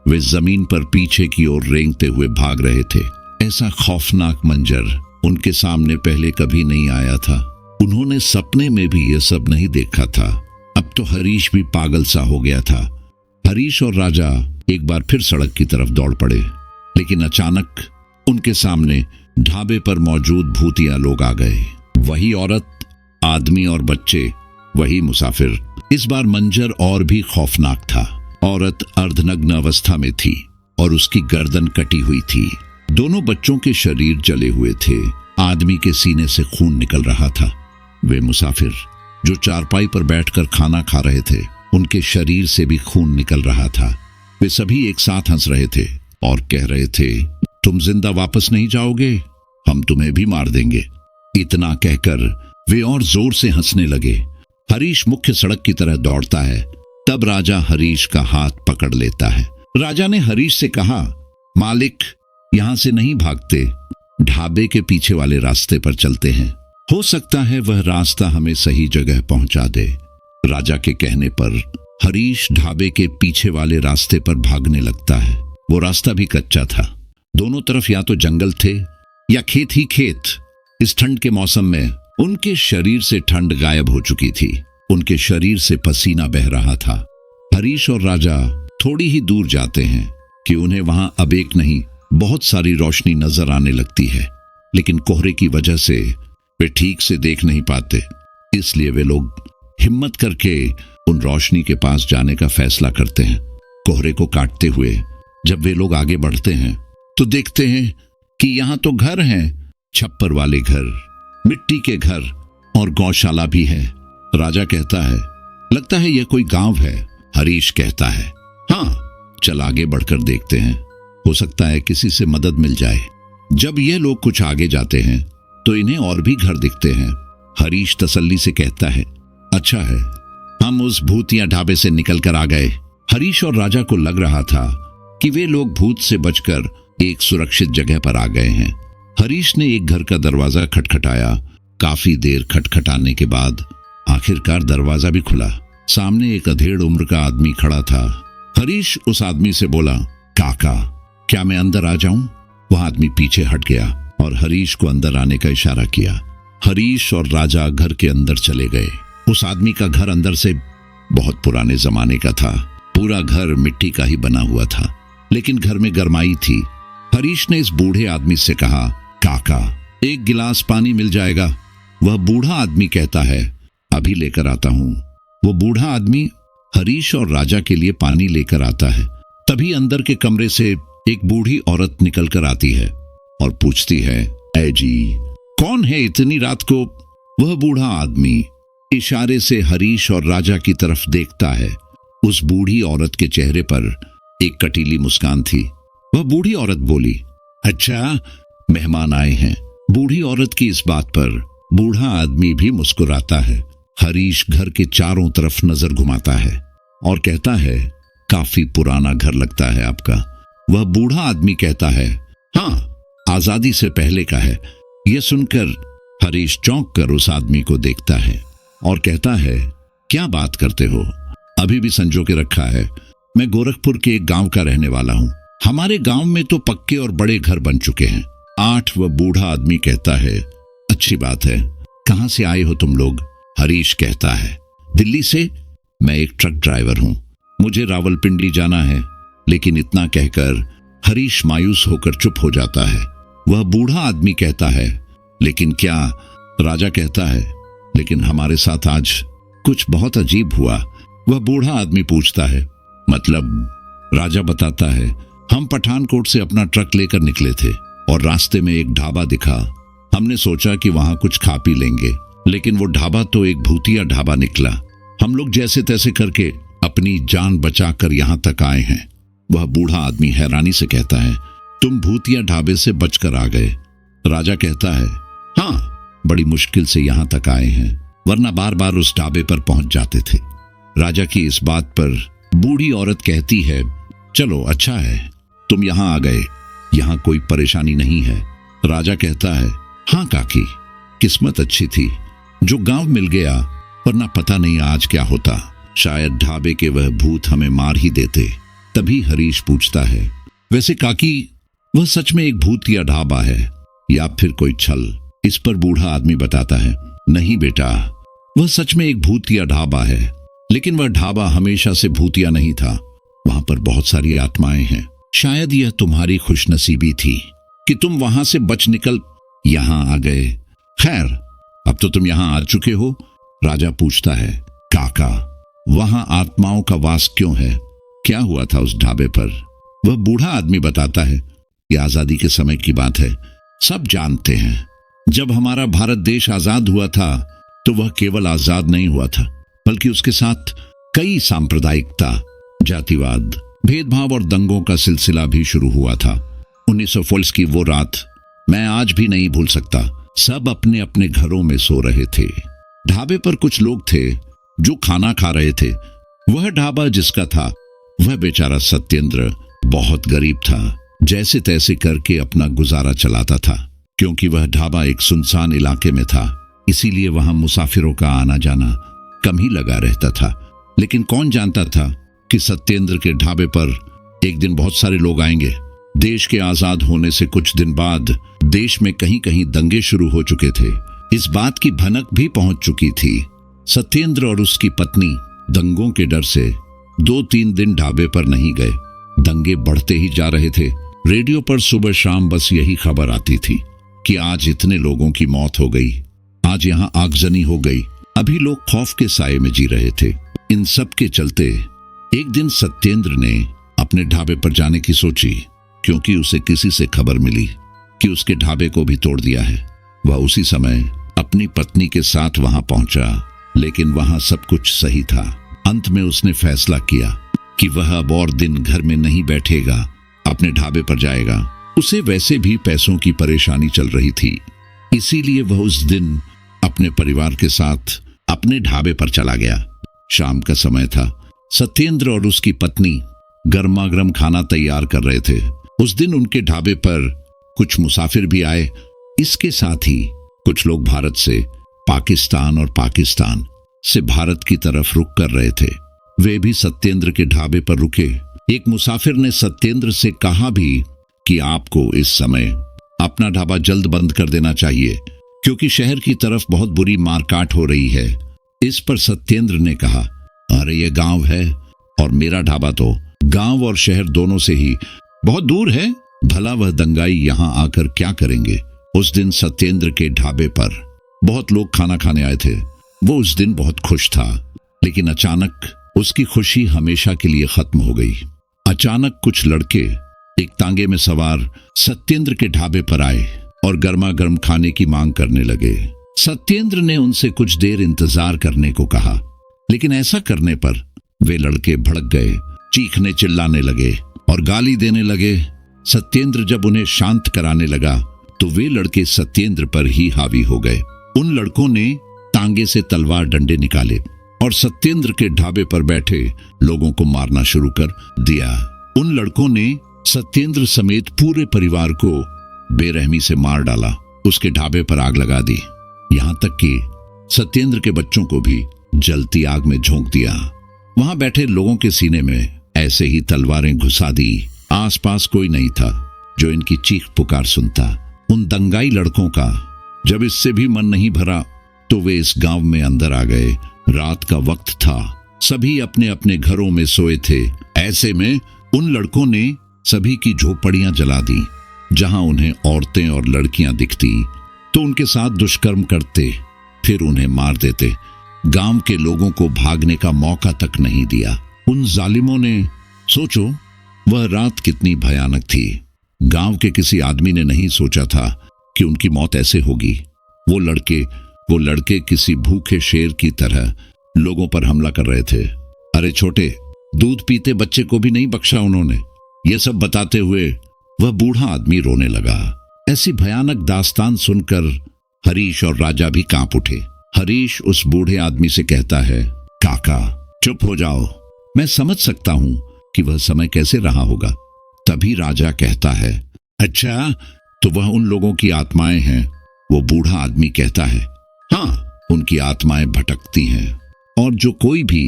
वे जमीन पर पीछे की ओर रेंगते हुए भाग रहे थे। ऐसा खौफनाक मंजर उनके सामने पहले कभी नहीं आया था। उन्होंने सपने में भी यह सब नहीं देखा था। अब तो हरीश भी पागल सा हो गया था। हरीश और राजा एक बार फिर सड़क की तरफ दौड़ पड़े, लेकिन अचानक उनके सामने ढाबे पर मौजूद भूतिया लोग आ गए। वही औरत, आदमी और बच्चे, वही मुसाफिर। इस बार मंजर और भी खौफनाक था। औरत अर्धनग्न अवस्था में थी और उसकी गर्दन कटी हुई थी। दोनों बच्चों के शरीर जले हुए थे। आदमी के सीने से खून निकल रहा था। वे मुसाफिर जो चारपाई पर बैठकर खाना खा रहे थे, उनके शरीर से भी खून निकल रहा था। वे सभी एक साथ हंस रहे थे और कह रहे थे, तुम जिंदा वापस नहीं जाओगे, हम तुम्हें भी मार देंगे। इतना कहकर वे और जोर से हंसने लगे। हरीश मुख्य सड़क की तरह दौड़ता है। तब राजा हरीश का हाथ पकड़ लेता है। राजा ने हरीश से कहा, मालिक, यहां से नहीं भागते, ढाबे के पीछे वाले रास्ते पर चलते हैं। हो सकता है वह रास्ता हमें सही जगह पहुंचा दे। राजा के कहने पर हरीश ढाबे के पीछे वाले रास्ते पर भागने लगता है। वो रास्ता भी कच्चा था। दोनों तरफ या तो जंगल थे या खेत ही खेत। इस ठंड के मौसम में उनके शरीर से ठंड गायब हो चुकी थी। उनके शरीर से पसीना बह रहा था। हरीश और राजा थोड़ी ही दूर जाते हैं कि उन्हें वहां अब एक नहीं, बहुत सारी रोशनी नजर आने लगती है, लेकिन कोहरे की वजह से वे ठीक से देख नहीं पाते। इसलिए वे लोग हिम्मत करके उन रोशनी के पास जाने का फैसला करते हैं। कोहरे को काटते हुए जब वे लोग आगे बढ़ते हैं तो देखते हैं कि यहाँ तो घर हैं, छप्पर वाले घर, मिट्टी के घर और गौशाला भी है। राजा कहता है, लगता है यह कोई गांव है। हरीश कहता है, हाँ, चल आगे बढ़कर देखते हैं, हो सकता है किसी से मदद मिल जाए। जब ये लोग कुछ आगे जाते हैं तो इन्हें और भी घर दिखते हैं। हरीश तसल्ली से कहता है, अच्छा है, हम उस भूतिया ढाबे से निकल कर आ गए। हरीश और राजा को लग रहा था कि वे लोग भूत से बचकर एक सुरक्षित जगह पर आ गए हैं। हरीश ने एक घर का दरवाजा खटखटाया। काफी देर खटखटाने के बाद आखिरकार दरवाजा भी खुला। सामने एक अधेड़ उम्र का आदमी खड़ा था। हरीश उस आदमी से बोला, काका, क्या मैं अंदर आ जाऊं? वह आदमी पीछे हट गया और हरीश को अंदर आने का इशारा किया। हरीश और राजा घर के अंदर चले गए। उस आदमी का घर अंदर से बहुत पुराने जमाने का था। पूरा घर मिट्टी का ही बना हुआ था, लेकिन घर में गरमाई थी। हरीश ने इस बूढ़े आदमी से कहा, काका, एक गिलास पानी मिल जाएगा? वह बूढ़ा आदमी कहता है, अभी लेकर आता हूँ। वो बूढ़ा आदमी हरीश और राजा के लिए पानी लेकर आता है। तभी अंदर के कमरे से एक बूढ़ी औरत निकल कर आती है और पूछती है, ऐ जी, कौन है इतनी रात को? वह बूढ़ा आदमी इशारे से हरीश और राजा की तरफ देखता है। उस बूढ़ी औरत के चेहरे पर एक कटीली मुस्कान थी। वह बूढ़ी औरत बोली, अच्छा, मेहमान आए हैं। बूढ़ी औरत की इस बात पर बूढ़ा आदमी भी मुस्कुराता है। हरीश घर के चारों तरफ नजर घुमाता है और कहता है, काफी पुराना घर लगता है आपका। वह बूढ़ा आदमी कहता है, हाँ, आजादी से पहले का है। यह सुनकर हरीश चौंक कर उस आदमी को देखता है और कहता है, क्या बात करते हो? अभी भी संजो के रखा है। मैं गोरखपुर के एक गांव का रहने वाला हूं। हमारे गांव में तो पक्के और बड़े घर बन चुके हैं। 8 वह बूढ़ा आदमी कहता है, अच्छी बात है। कहां से आए हो तुम लोग? हरीश कहता है, दिल्ली से। मैं एक ट्रक ड्राइवर हूं। मुझे रावलपिंडी जाना है। लेकिन इतना कहकर हरीश मायूस होकर चुप हो जाता है। वह बूढ़ा आदमी कहता है, लेकिन क्या? राजा कहता है, लेकिन हमारे साथ आज कुछ बहुत अजीब हुआ। वह बूढ़ा आदमी पूछता है, मतलब? राजा बताता है, हम पठानकोट से अपना ट्रक लेकर निकले थे और रास्ते में एक ढाबा दिखा। हमने सोचा कि वहां कुछ खा पी लेंगे, लेकिन वो ढाबा तो एक भूतिया ढाबा निकला। हम लोग जैसे तैसे करके अपनी जान बचाकर यहां तक आए हैं। वह बूढ़ा आदमी हैरानी से कहता है, तुम भूतिया ढाबे से बचकर आ गए? राजा कहता है, हाँ, बड़ी मुश्किल से यहां तक आए हैं, वरना बार बार उस ढाबे पर पहुंच जाते थे। राजा की इस बात पर बूढ़ी औरत कहती है, चलो अच्छा है तुम यहां आ गए, यहां कोई परेशानी नहीं है। राजा कहता है, हाँ काकी, किस्मत अच्छी थी जो गांव मिल गया, वरना पता नहीं आज क्या होता। शायद ढाबे के वह भूत हमें मार ही देते। तभी हरीश पूछता है, वैसे काकी, वह सच में एक भूतिया ढाबा है या फिर कोई छल? इस पर बूढ़ा आदमी बताता है, नहीं बेटा, वह सच में एक भूतिया ढाबा है, लेकिन वह ढाबा हमेशा से भूतिया नहीं था। वहां पर बहुत सारी आत्माएं हैं। शायद यह तुम्हारी खुशनसीबी थी कि तुम वहां से बच निकल यहां आ गए। खैर, अब तो तुम यहां आ चुके हो। राजा पूछता है, काका, वहां आत्माओं का वास क्यों है? क्या हुआ था उस ढाबे पर? वह बूढ़ा आदमी बताता है, यह आजादी के समय की बात है, सब जानते हैं। जब हमारा भारत देश आजाद हुआ था तो वह केवल आजाद नहीं हुआ था, बल्कि उसके साथ कई सांप्रदायिकता, जातिवाद, भेदभाव और दंगों का सिलसिला भी शुरू हुआ था। 1940 की वो रात मैं आज भी नहीं भूल सकता। सब अपने अपने घरों में सो रहे थे। ढाबे पर कुछ लोग थे जो खाना खा रहे थे। वह ढाबा जिसका था, वह बेचारा सत्येंद्र बहुत गरीब था। जैसे तैसे करके अपना गुजारा चलाता था। क्योंकि वह ढाबा एक सुनसान इलाके में था, इसीलिए वहां मुसाफिरों का आना जाना कम ही लगा रहता था। लेकिन कौन जानता था कि सत्येंद्र के ढाबे पर एक दिन बहुत सारे लोग आएंगे। देश के आजाद होने से कुछ दिन बाद देश में कहीं कहीं दंगे शुरू हो चुके थे। इस बात की भनक भी पहुंच चुकी थी। सत्येंद्र और उसकी पत्नी दंगों के डर से 2-3 दिन ढाबे पर नहीं गए। दंगे बढ़ते ही जा रहे थे। रेडियो पर सुबह शाम बस यही खबर आती थी कि आज इतने लोगों की मौत हो गई, आज यहां आगजनी हो गई। अभी लोग खौफ के साए में जी रहे थे। इन सब के चलते एक दिन सत्येंद्र ने अपने ढाबे पर जाने की सोची, क्योंकि उसे किसी से खबर मिली कि उसके ढाबे को भी तोड़ दिया है। वह उसी समय अपनी पत्नी के साथ वहां पहुंचा, लेकिन वहां सब कुछ सही था। अंत में उसने फैसला किया कि वह अब और दिन घर में नहीं बैठेगा, अपने ढाबे पर जाएगा। उसे वैसे भी पैसों की परेशानी चल रही थी, इसीलिए वह उस दिन अपने परिवार के साथ अपने ढाबे पर चला गया। शाम का समय था। सत्येंद्र और उसकी पत्नी गर्मागर्म खाना तैयार कर रहे थे। उस दिन उनके ढाबे पर कुछ मुसाफिर भी आए। इसके साथ ही कुछ लोग भारत से पाकिस्तान और पाकिस्तान से भारत की तरफ रुक कर रहे थे। वे भी सत्येंद्र के ढाबे पर रुके। एक मुसाफिर ने सत्येंद्र से कहा भी कि आपको इस समय अपना ढाबा जल्द बंद कर देना चाहिए, क्योंकि शहर की तरफ बहुत बुरी मारकाट हो रही है। इस पर सत्येंद्र ने कहा, अरे ये गांव है और मेरा ढाबा तो गांव और शहर दोनों से ही बहुत दूर है, भला वह दंगाई यहां आकर क्या करेंगे। उस दिन सत्येंद्र के ढाबे पर बहुत लोग खाना खाने आए थे। वो उस दिन बहुत खुश था, लेकिन अचानक उसकी खुशी हमेशा के लिए खत्म हो गई। अचानक कुछ लड़के एक तांगे में सवार सत्येंद्र के ढाबे पर आए और गर्मा गर्म खाने की मांग करने लगे। सत्येंद्र ने उनसे कुछ देर इंतजार करने को कहा, लेकिन ऐसा करने पर वे लड़के भड़क गए, चीखने चिल्लाने लगे और गाली देने लगे। सत्येंद्र जब उन्हें शांत कराने लगा तो वे लड़के सत्येंद्र पर ही हावी हो गए। उन लड़कों ने तांगे से तलवार डंडे निकाले और सत्येंद्र के ढाबे पर बैठे लोगों को मारना शुरू कर दिया। उन लड़कों ने सत्येंद्र समेत पूरे परिवार को बेरहमी से मार डाला, उसके ढाबे पर आग लगा दी, यहाँ तक कि सत्येंद्र के बच्चों को भी जलती आग में झोंक दिया। वहां बैठे लोगों के सीने में ऐसे ही तलवारें घुसा दी। आसपास कोई नहीं था जो इनकी चीख पुकार सुनता। उन दंगाई लड़कों का जब इससे भी मन नहीं भरा तो वे इस गांव में अंदर आ गए। रात का वक्त था, सभी अपने अपने घरों में सोए थे। ऐसे में उन लड़कों ने सभी की झोपड़ियां जला दी। जहां उन्हें औरतें और लड़कियां दिखती तो उनके साथ दुष्कर्म करते, फिर उन्हें मार देते। गांव के लोगों को भागने का मौका तक नहीं दिया। उन जालिमों ने, सोचो वह रात कितनी भयानक थी। गांव के किसी आदमी ने नहीं सोचा था कि उनकी मौत ऐसे होगी। वो लड़के किसी भूखे शेर की तरह लोगों पर हमला कर रहे थे। अरे छोटे, दूध पीते बच्चे को भी नहीं बख्शा उन्होंने। ये सब बताते हुए वह बूढ़ा आदमी रोने लगा। ऐसी भयानक दास्तान सुनकर हरीश और राजा भी कांप उठे। हरीश उस बूढ़े आदमी से कहता है, काका चुप हो जाओ, मैं समझ सकता हूं कि वह समय कैसे रहा होगा। तभी राजा कहता है, अच्छा तो वह उन लोगों की आत्माएं हैं। वो बूढ़ा आदमी कहता है, हाँ, उनकी आत्माएं भटकती हैं और जो कोई भी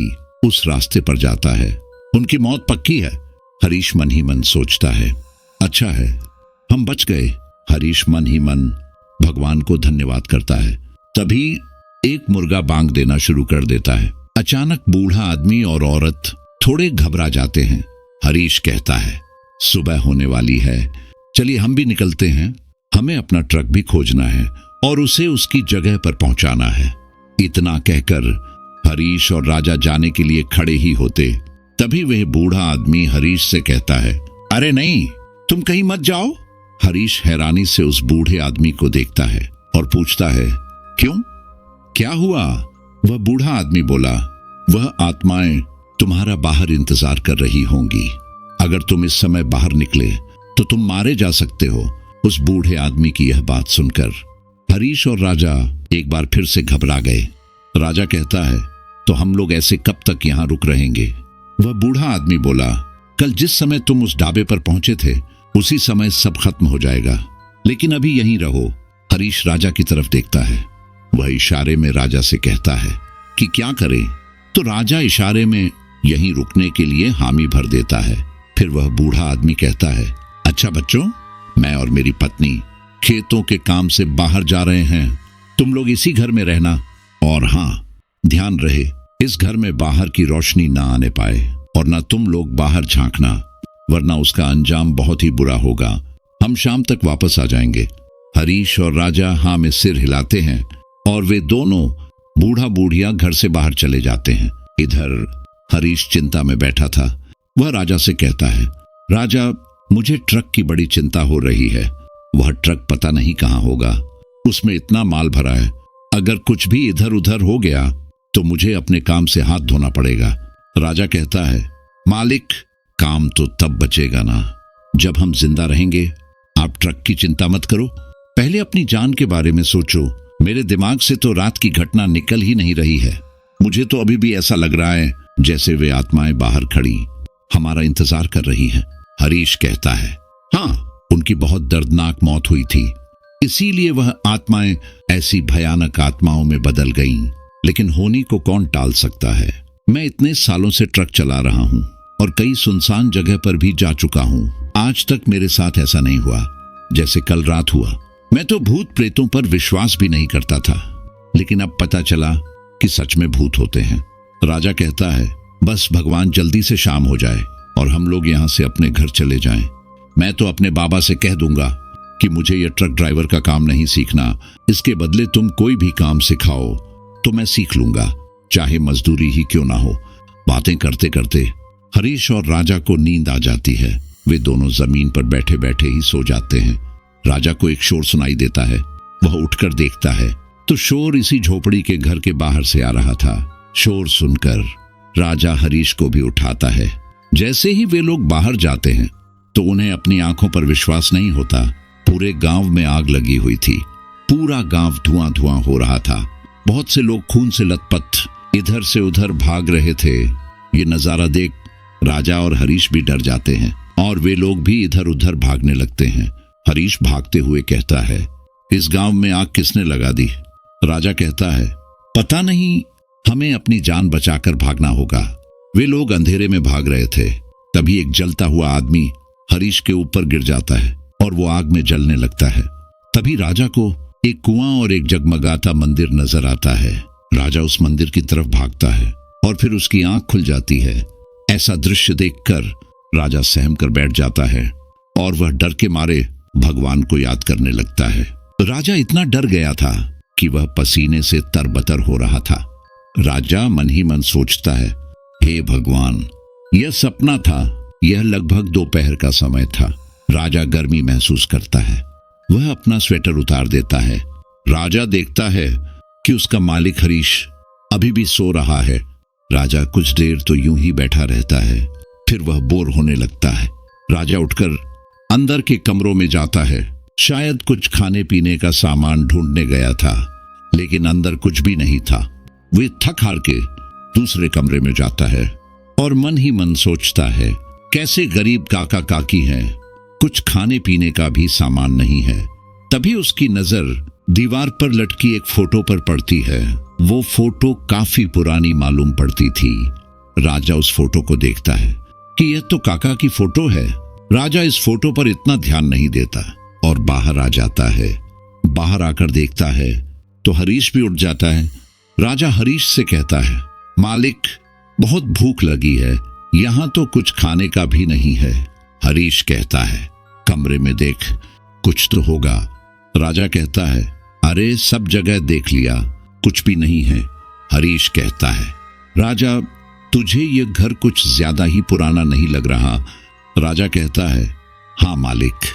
उस रास्ते पर जाता है उनकी मौत पक्की है। हरीश मन ही मन सोचता है, अच्छा है हम बच गए। हरीश मन ही मन भगवान को धन्यवाद करता है। तभी एक मुर्गा बांग देना शुरू कर देता है। अचानक बूढ़ा आदमी और औरत थोड़े घबरा जाते हैं। हरीश कहता है, सुबह होने वाली है, चलिए हम भी निकलते हैं। हमें अपना ट्रक भी खोजना है और उसे उसकी जगह पर पहुंचाना है। इतना कहकर हरीश और राजा जाने के लिए खड़े ही होते, तभी वह बूढ़ा आदमी हरीश से कहता है, अरे नहीं, तुम कहीं मत जाओ। हरीश हैरानी से उस बूढ़े आदमी को देखता है और पूछता है, क्यों, क्या हुआ? वह बूढ़ा आदमी बोला, वह आत्माएं तुम्हारा बाहर इंतजार कर रही होंगी। अगर तुम इस समय बाहर निकले तो तुम मारे जा सकते हो। उस बूढ़े आदमी की यह बात सुनकर हरीश और राजा एक बार फिर से घबरा गए। राजा कहता है, तो हम लोग ऐसे कब तक यहाँ रुक रहेंगे? वह बूढ़ा आदमी बोला, कल जिस समय तुम उस ढाबे पर पहुंचे थे उसी समय सब खत्म हो जाएगा, लेकिन अभी यहीं रहो। हरीश राजा की तरफ देखता है। वह इशारे में राजा से कहता है कि क्या करें, तो राजा इशारे में यहीं रुकने के लिए हामी भर देता है। फिर वह बूढ़ा आदमी कहता है, अच्छा बच्चों, मैं और मेरी पत्नी खेतों के काम से बाहर जा रहे हैं, तुम लोग इसी घर में रहना। और हाँ, ध्यान रहे इस घर में बाहर की रोशनी ना आने पाए और ना तुम लोग बाहर झांकना, वरना उसका अंजाम बहुत ही बुरा होगा। हम शाम तक वापस आ जाएंगे। हरीश और राजा हाँ में सिर हिलाते हैं और वे दोनों बूढ़ा बूढ़िया घर से बाहर चले जाते हैं। इधर हरीश चिंता में बैठा था। वह राजा से कहता है, राजा मुझे ट्रक की बड़ी चिंता हो रही है। वह ट्रक पता नहीं कहाँ होगा, उसमें इतना माल भरा है, अगर कुछ भी इधर उधर हो गया तो मुझे अपने काम से हाथ धोना पड़ेगा। राजा कहता है, मालिक काम तो तब बचेगा ना जब हम जिंदा रहेंगे। आप ट्रक की चिंता मत करो, पहले अपनी जान के बारे में सोचो। मेरे दिमाग से तो रात की घटना निकल ही नहीं रही है। मुझे तो अभी भी ऐसा लग रहा है जैसे वे आत्माएं बाहर खड़ी हमारा इंतजार कर रही हैं। हरीश कहता है, हाँ, उनकी बहुत दर्दनाक मौत हुई थी, इसीलिए वह आत्माएं ऐसी भयानक आत्माओं में बदल गईं। लेकिन होनी को कौन टाल सकता है? मैं इतने सालों से ट्रक चला रहा हूं और कई सुनसान जगह पर भी जा चुका हूं। आज तक मेरे साथ ऐसा नहीं हुआ जैसे कल रात हुआ। मैं तो भूत प्रेतों पर विश्वास भी नहीं करता था, लेकिन अब पता चला कि सच में भूत होते हैं। राजा कहता है, बस भगवान जल्दी से शाम हो जाए और हम लोग यहाँ से अपने घर चले जाएं। मैं तो अपने बाबा से कह दूंगा कि मुझे यह ट्रक ड्राइवर का काम नहीं सीखना, इसके बदले तुम कोई भी काम सिखाओ। तो मैं सीख लूंगा, चाहे मजदूरी ही क्यों ना हो। बातें करते करते हरीश और राजा को नींद आ जाती है। वे दोनों जमीन पर बैठे बैठे ही सो जाते हैं। राजा को एक शोर सुनाई देता है। वह उठकर देखता है तो शोर इसी झोपड़ी के घर के बाहर से आ रहा था। शोर सुनकर राजा हरीश को भी उठाता है। जैसे ही वे लोग बाहर जाते हैं तो उन्हें अपनी आंखों पर विश्वास नहीं होता। पूरे गांव में आग लगी हुई थी। पूरा गांव धुआं धुआं हो रहा था। बहुत से लोग खून से लथपथ इधर से उधर भाग रहे थे। ये नजारा देख राजा और हरीश भी डर जाते हैं और वे लोग भी इधर उधर भागने लगते हैं। हरीश भागते हुए कहता है, इस गांव में आग किसने लगा दी? राजा कहता है, पता नहीं, हमें अपनी जान बचाकर भागना होगा। वे लोग अंधेरे में भाग रहे थे। तभी एक जलता हुआ आदमी हरीश के ऊपर गिर जाता है और वो आग में जलने लगता है। तभी राजा को एक कुआं और एक जगमगाता मंदिर नजर आता है। राजा उस मंदिर की तरफ भागता है और फिर उसकी आंख खुल जाती है। ऐसा दृश्य देखकर राजा सहम कर बैठ जाता है और वह डर के मारे भगवान को याद करने लगता है। राजा इतना डर गया था कि वह पसीने से तरबतर हो रहा था। राजा मन ही मन सोचता है, हे भगवान, यह सपना था। यह लगभग दोपहर का समय था। राजा गर्मी महसूस करता है। वह अपना स्वेटर उतार देता है। राजा देखता है कि उसका मालिक हरीश अभी भी सो रहा है। राजा कुछ देर तो यूं ही बैठा रहता है, फिर वह बोर होने लगता है। राजा उठकर अंदर के कमरों में जाता है। शायद कुछ खाने पीने का सामान ढूंढने गया था, लेकिन अंदर कुछ भी नहीं था। वे थक हार के दूसरे कमरे में जाता है और मन ही मन सोचता है, कैसे गरीब काका काकी हैं, कुछ खाने पीने का भी सामान नहीं है। तभी उसकी नजर दीवार पर लटकी एक फोटो पर पड़ती है। वो फोटो काफी पुरानी मालूम पड़ती थी। राजा उस फोटो को देखता है कि यह तो काका की फोटो है। राजा इस फोटो पर इतना ध्यान नहीं देता और बाहर आ जाता है। बाहर आकर देखता है तो हरीश भी उठ जाता है। राजा हरीश से कहता है, मालिक, बहुत भूख लगी है, यहाँ तो कुछ खाने का भी नहीं है। हरीश कहता है, कमरे में देख, कुछ तो होगा। राजा कहता है, अरे सब जगह देख लिया, कुछ भी नहीं है। हरीश कहता है, राजा, तुझे ये घर कुछ ज्यादा ही पुराना नहीं लग रहा? राजा कहता है, हाँ मालिक,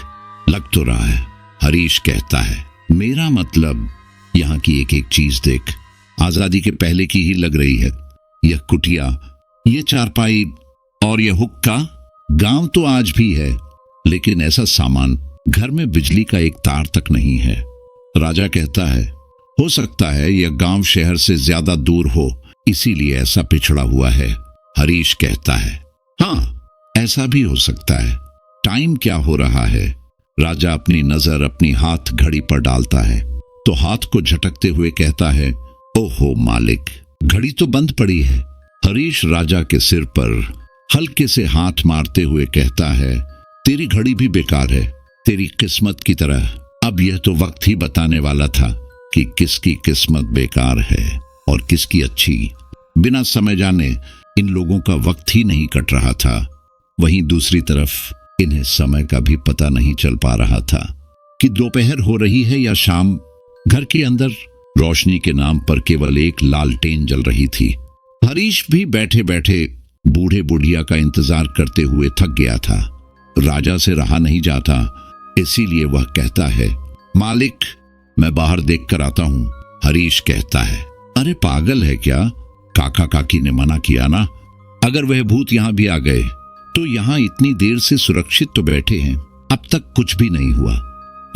लग तो रहा है। हरीश कहता है, मेरा मतलब यहाँ की एक एक चीज देख, आजादी के पहले की ही लग रही है। यह कुटिया, ये चारपाई और यह हुक्का, गांव तो आज भी है, लेकिन ऐसा सामान, घर में बिजली का एक तार तक नहीं है। राजा कहता है, हो सकता है यह गांव शहर से ज्यादा दूर हो, इसीलिए ऐसा पिछड़ा हुआ है। हरीश कहता है, हाँ, ऐसा भी हो सकता है। टाइम क्या हो रहा है? राजा अपनी नजर अपनी हाथ घड़ी पर डालता है तो हाथ को झटकते हुए कहता है, ओहो मालिक, घड़ी तो बंद पड़ी है। हरीश राजा के सिर पर हल्के से हाथ मारते हुए कहता है, तेरी घड़ी भी बेकार है, तेरी किस्मत की तरह। अब यह तो वक्त ही बताने वाला था कि किसकी किस्मत बेकार है और किसकी अच्छी। बिना समय जाने इन लोगों का वक्त ही नहीं कट रहा था। वहीं दूसरी तरफ इन्हें समय का भी पता नहीं चल पा रहा था कि दोपहर हो रही है या शाम। घर के अंदर रोशनी के नाम पर केवल एक लालटेन जल रही थी। हरीश भी बैठे बैठे बूढ़े बुढ़िया का इंतजार करते हुए थक गया था। राजा से रहा नहीं जाता, इसीलिए वह कहता है, मालिक, मैं बाहर देख कर आता हूं। हरीश कहता है, अरे पागल है क्या? काका काकी ने मना किया ना। अगर वह भूत यहां भी आ गए तो यहां इतनी देर से सुरक्षित तो बैठे हैं, अब तक कुछ भी नहीं हुआ।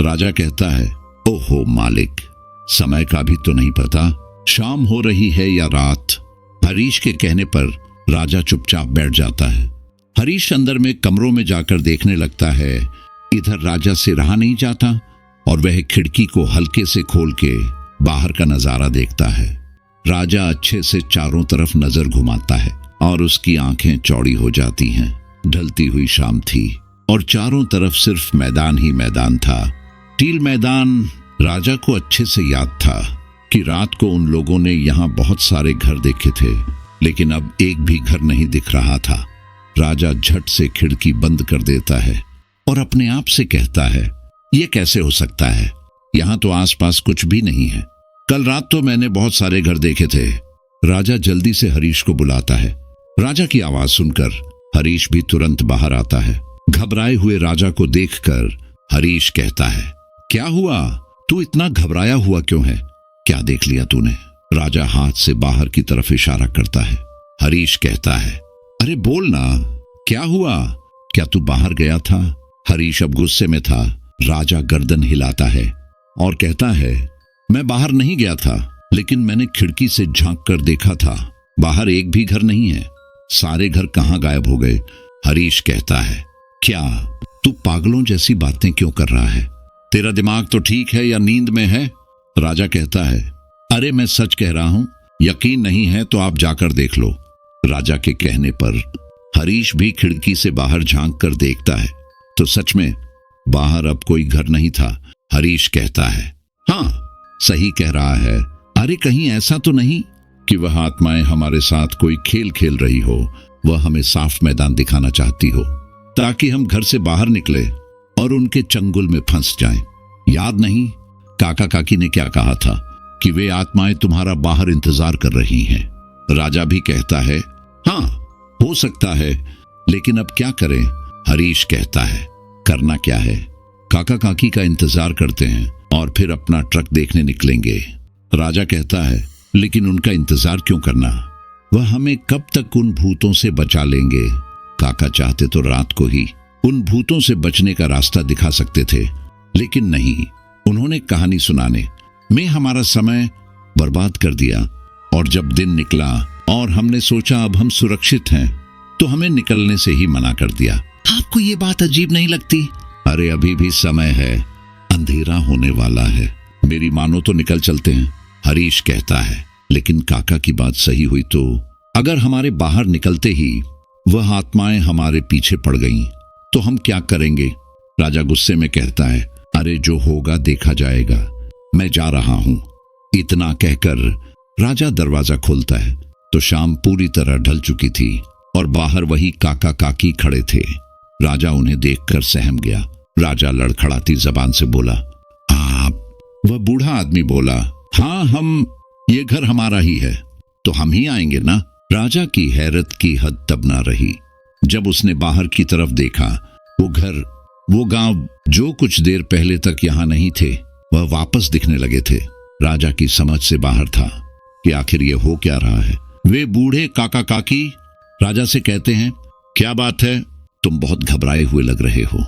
राजा कहता है, ओहो मालिक, समय का भी तो नहीं पता, शाम हो रही है या रात। हरीश के कहने पर राजा चुपचाप बैठ जाता है। हरीश अंदर में कमरों में जाकर देखने लगता है। इधर राजा से रहा नहीं जाता और वह खिड़की को हल्के से खोल के बाहर का नजारा देखता है। राजा अच्छे से चारों तरफ नजर घुमाता है और उसकी आंखें चौड़ी हो जाती हैं। ढलती हुई शाम थी और चारों तरफ सिर्फ मैदान ही मैदान था। टील मैदान। राजा को अच्छे से याद था कि रात को उन लोगों ने यहाँ बहुत सारे घर देखे थे, लेकिन अब एक भी घर नहीं दिख रहा था। राजा झट से खिड़की बंद कर देता है और अपने आप से कहता है, यह कैसे हो सकता है? यहाँ तो आसपास कुछ भी नहीं है। कल रात तो मैंने बहुत सारे घर देखे थे। राजा जल्दी से हरीश को बुलाता है। राजा की आवाज सुनकर हरीश भी तुरंत बाहर आता है। घबराए हुए राजा को देखकर हरीश कहता है, क्या हुआ? तू इतना घबराया हुआ क्यों है? क्या देख लिया तूने? राजा हाथ से बाहर की तरफ इशारा करता है। हरीश कहता है, अरे बोल ना, क्या हुआ? क्या तू बाहर गया था? हरीश अब गुस्से में था। राजा गर्दन हिलाता है और कहता है, मैं बाहर नहीं गया था, लेकिन मैंने खिड़की से झांक कर देखा था। बाहर एक भी घर नहीं है। सारे घर कहाँ गायब हो गए? हरीश कहता है, क्या तू पागलों जैसी बातें क्यों कर रहा है? तेरा दिमाग तो ठीक है या नींद में है? राजा कहता है, अरे मैं सच कह रहा हूं, यकीन नहीं है तो आप जाकर देख लो। राजा के कहने पर हरीश भी खिड़की से बाहर झांक कर देखता है तो सच में बाहर अब कोई घर नहीं था। हरीश कहता है, हाँ सही कह रहा है। अरे कहीं ऐसा तो नहीं कि वह आत्माएं हमारे साथ कोई खेल खेल रही हो? वह हमें साफ मैदान दिखाना चाहती हो ताकि हम घर से बाहर निकले और उनके चंगुल में फंस जाएं। याद नहीं काका काकी ने क्या कहा था कि वे आत्माएं तुम्हारा बाहर इंतजार कर रही हैं? राजा भी कहता है, हाँ हो सकता है, लेकिन अब क्या करें? हरीश कहता है, करना क्या है? काका काकी का इंतजार करते हैं और फिर अपना ट्रक देखने निकलेंगे। राजा कहता है, लेकिन उनका इंतजार क्यों करना? वह हमें कब तक उन भूतों से बचा लेंगे? काका चाहते तो रात को ही उन भूतों से बचने का रास्ता दिखा सकते थे, लेकिन नहीं, उन्होंने कहानी सुनाने में हमारा समय बर्बाद कर दिया। और जब दिन निकला और हमने सोचा अब हम सुरक्षित हैं, तो हमें निकलने से ही मना कर दिया। आपको ये बात अजीब नहीं लगती? अरे अभी भी समय है, अंधेरा होने वाला है, मेरी मानो तो निकल चलते हैं। हरीश कहता है, लेकिन काका की बात सही हुई तो? अगर हमारे बाहर निकलते ही वह आत्माएं हमारे पीछे पड़ गईं, तो हम क्या करेंगे? राजा गुस्से में कहता है, अरे जो होगा देखा जाएगा, मैं जा रहा हूं। इतना कहकर राजा दरवाजा खोलता है तो शाम पूरी तरह ढल चुकी थी और बाहर वही काका काकी खड़े थे। राजा उन्हें देखकर सहम गया। राजा लड़खड़ाती जबान से बोला, आप? वह बूढ़ा आदमी बोला, हाँ हम, ये घर हमारा ही है, तो हम ही आएंगे ना। राजा की हैरत की हद तब ना रही जब उसने बाहर की तरफ देखा। वो घर, वो गांव जो कुछ देर पहले तक यहां नहीं थे, वह वापस दिखने लगे थे। राजा की समझ से बाहर था कि आखिर ये हो क्या रहा है। वे बूढ़े काका काकी राजा से कहते हैं, क्या बात है? तुम बहुत घबराए हुए लग रहे हो,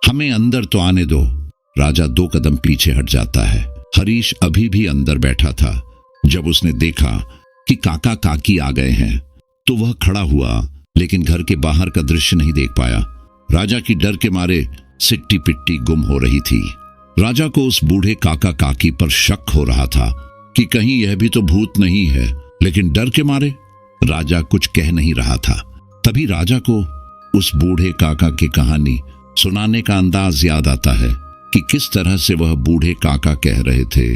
हमें अंदर तो आने दो। राजा 2 कदम पीछे हट जाता है। हरीश अभी भी अंदर बैठा था। जब उसने देखा कि काका काकी आ गए हैं तो वह खड़ा हुआ, लेकिन घर के बाहर का दृश्य नहीं देख पाया। राजा की डर के मारे सिट्टी पिट्टी गुम हो रही थी। राजा को उस बूढ़े काका काकी पर शक हो रहा था कि कहीं यह भी तो भूत नहीं है, लेकिन डर के मारे राजा कुछ कह नहीं रहा था। तभी राजा को उस बूढ़े काका की कहानी सुनाने का अंदाज याद आता है कि किस तरह से वह बूढ़े काका कह रहे थे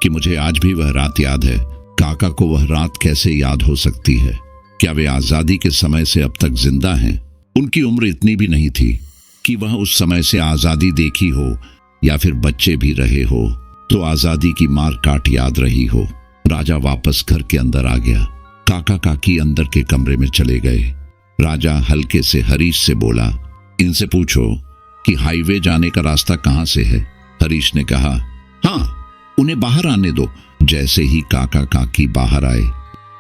कि मुझे आज भी वह रात याद है। काका को वह रात कैसे याद हो सकती है? क्या वे आजादी के समय से अब तक जिंदा हैं? उनकी उम्र इतनी भी नहीं थी कि वह उस समय से आजादी देखी हो, या फिर बच्चे भी रहे हो तो आजादी की मार काट याद रही हो। राजा वापस घर के अंदर आ गया। काका काकी अंदर के कमरे में चले गए। राजा हल्के से हरीश से बोला, इनसे पूछो कि हाईवे जाने का रास्ता कहां से है। हरीश ने कहा, हाँ उन्हें बाहर आने दो। जैसे ही काका काकी बाहर आए,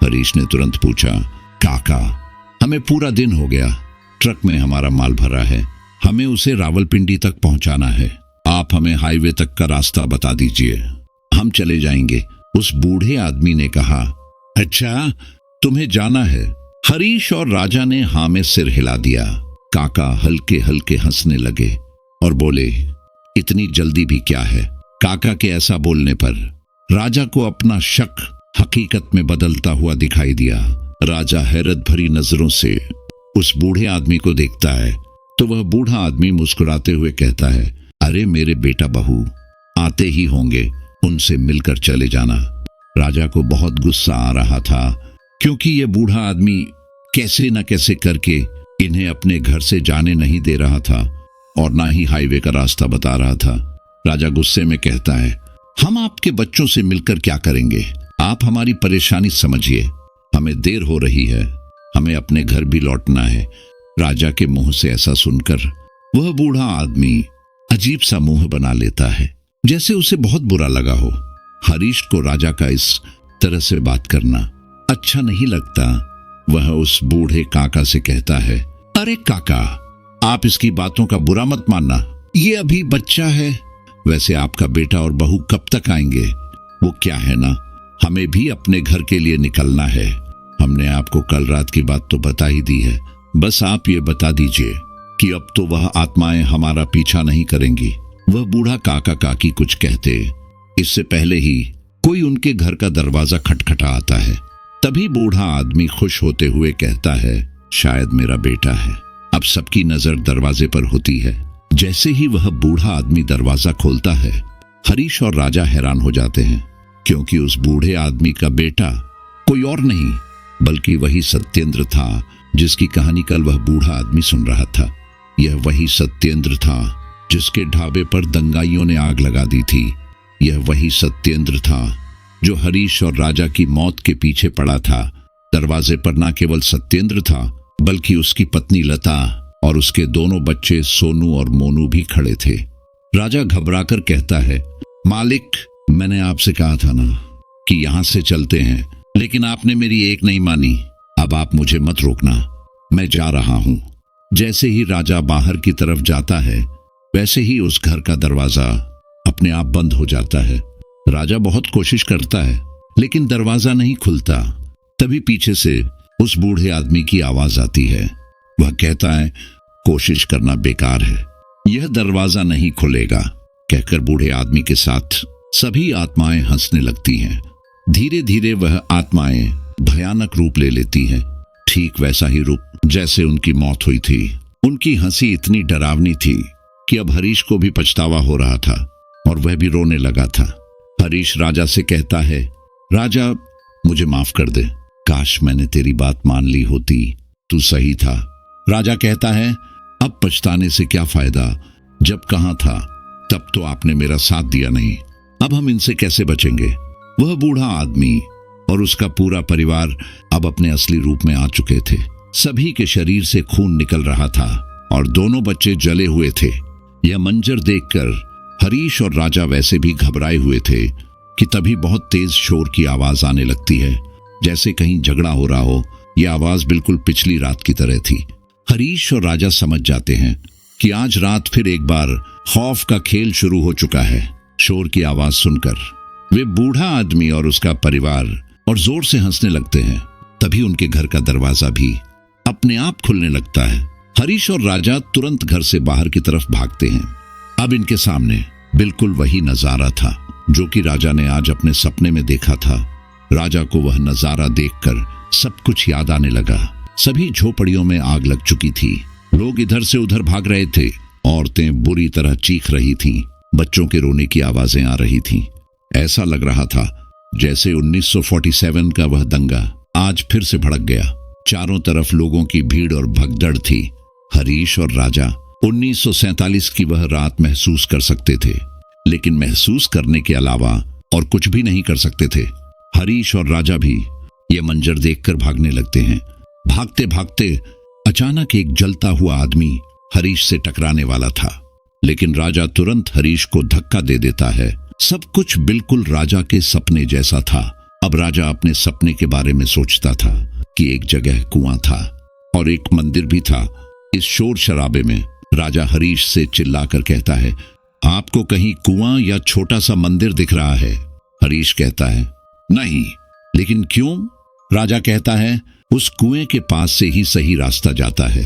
हरीश ने तुरंत पूछा, काका हमें पूरा दिन हो गया, ट्रक में हमारा माल भरा है, हमें उसे रावलपिंडी तक पहुंचाना है, आप हमें हाईवे तक का रास्ता बता दीजिए, हम चले जाएंगे। उस बूढ़े आदमी ने कहा, अच्छा तुम्हें जाना है? हरीश और राजा ने हाँ में सिर हिला दिया। काका हल्के हल्के हंसने लगे और बोले, इतनी जल्दी भी क्या है? काका के ऐसा बोलने पर राजा को अपना शक हकीकत में बदलता हुआ दिखाई दिया। राजा हैरत भरी नजरों से उस बूढ़े आदमी को देखता है तो वह बूढ़ा आदमी मुस्कुराते हुए कहता है, अरे मेरे बेटा बहू आते ही होंगे, उनसे मिलकर चले जाना। राजा को बहुत गुस्सा आ रहा था क्योंकि यह बूढ़ा आदमी कैसे न कैसे करके इन्हें अपने घर से जाने नहीं दे रहा था और ना ही हाईवे का रास्ता बता रहा था। राजा गुस्से में कहता है, हम आपके बच्चों से मिलकर क्या करेंगे? आप हमारी परेशानी समझिए, हमें देर हो रही है, हमें अपने घर भी लौटना है। राजा के मुंह से ऐसा सुनकर वह बूढ़ा आदमी अजीब सा मुंह बना लेता है, जैसे उसे बहुत बुरा लगा हो। हरीश को राजा का इस तरह से बात करना अच्छा नहीं लगता। वह उस बूढ़े काका से कहता है, अरे काका, आप इसकी बातों का बुरा मत मानना, ये अभी बच्चा है। वैसे आपका बेटा और बहू कब तक आएंगे? वो क्या है ना, हमें भी अपने घर के लिए निकलना है। हमने आपको कल रात की बात तो बता ही दी है, बस आप ये बता दीजिए कि अब तो वह आत्माएं हमारा पीछा नहीं करेंगी। वह बूढ़ा काका काकी कुछ कहते, इससे पहले ही कोई उनके घर का दरवाजा खटखटा आता है। तभी बूढ़ा आदमी खुश होते हुए कहता है, शायद मेरा बेटा है। अब सबकी नजर दरवाजे पर होती है। जैसे ही वह बूढ़ा आदमी दरवाजा खोलता है, हरीश और राजा हैरान हो जाते हैं, क्योंकि उस बूढ़े आदमी का बेटा कोई और नहीं बल्कि वही सत्येंद्र था, जिसकी कहानी कल वह बूढ़ा आदमी सुन रहा था। यह वही सत्येंद्र था जिसके ढाबे पर दंगाइयों ने आग लगा दी थी। यह वही सत्येंद्र था जो हरीश और राजा की मौत के पीछे पड़ा था। दरवाजे पर न केवल सत्येंद्र था, बल्कि उसकी पत्नी लता और उसके दोनों बच्चे सोनू और मोनू भी खड़े थे। राजा घबराकर कहता है, मालिक, मैंने आपसे कहा था ना कि यहां से चलते हैं, लेकिन आपने मेरी एक नहीं मानी। अब आप मुझे मत रोकना, मैं जा रहा हूं। जैसे ही राजा बाहर की तरफ जाता है, वैसे ही उस घर का दरवाजा अपने आप बंद हो जाता है। राजा बहुत कोशिश करता है, लेकिन दरवाजा नहीं खुलता। तभी पीछे से उस बूढ़े आदमी की आवाज आती है। वह कहता है, कोशिश करना बेकार है, यह दरवाजा नहीं खुलेगा। कहकर बूढ़े आदमी के साथ सभी आत्माएं हंसने लगती हैं। धीरे धीरे वह आत्माएं भयानक रूप ले लेती हैं, ठीक वैसा ही रूप जैसे उनकी मौत हुई थी। उनकी हंसी इतनी डरावनी थी कि अब हरीश को भी पछतावा हो रहा था और वह भी रोने लगा था। हरीश राजा से कहता है, राजा, मुझे माफ कर दे, काश मैंने तेरी बात मान ली होती, तू सही था। राजा कहता है, अब पछताने से क्या फायदा, जब कहां था तब तो आपने मेरा साथ दिया नहीं। अब हम इनसे कैसे बचेंगे? वह बूढ़ा आदमी और उसका पूरा परिवार अब अपने असली रूप में आ चुके थे। सभी के शरीर से खून निकल रहा था और दोनों बच्चे जले हुए थे। यह मंजर देखकर हरीश और राजा वैसे भी घबराए हुए थे कि तभी बहुत तेज शोर की आवाज आने लगती है, जैसे कहीं झगड़ा हो रहा हो। यह आवाज बिल्कुल पिछली रात की तरह थी। हरीश और राजा समझ जाते हैं कि आज रात फिर एक बार खौफ का खेल शुरू हो चुका है। शोर की आवाज सुनकर वे बूढ़ा आदमी और उसका परिवार और जोर से हंसने लगते हैं। तभी उनके घर का दरवाजा भी अपने आप खुलने लगता है। हरीश और राजा तुरंत घर से बाहर की तरफ भागते हैं। अब इनके सामने बिल्कुल वही नजारा था जो कि राजा ने आज अपने सपने में देखा था। राजा को वह नजारा देखकर सब कुछ याद आने लगा। सभी झोपड़ियों में आग लग चुकी थी। लोग इधर से उधर भाग रहे थे। औरतें बुरी तरह चीख रही थीं। बच्चों के रोने की आवाजें आ रही थीं। ऐसा लग रहा था जैसे 1947 का वह दंगा आज फिर से भड़क गया। चारों तरफ लोगों की भीड़ और भगदड़ थी। हरीश और राजा 1947 की वह रात महसूस कर सकते थे, लेकिन महसूस करने के अलावा और कुछ भी नहीं कर सकते थे। हरीश और राजा भी ये मंजर देखकर भागने लगते हैं। भागते भागते अचानक एक जलता हुआ आदमी हरीश से टकराने वाला था, लेकिन राजा तुरंत हरीश को धक्का दे देता है। सब कुछ बिल्कुल राजा के सपने जैसा था। अब राजा अपने सपने के बारे में सोचता था कि एक जगह कुआं था और एक मंदिर भी था। इस शोर शराबे में राजा हरीश से चिल्लाकर कहता है, आपको कहीं कुआं या छोटा सा मंदिर दिख रहा है? हरीश कहता है, नहीं। लेकिन क्यों? राजा कहता है, उस कुएं के पास से ही सही रास्ता जाता है।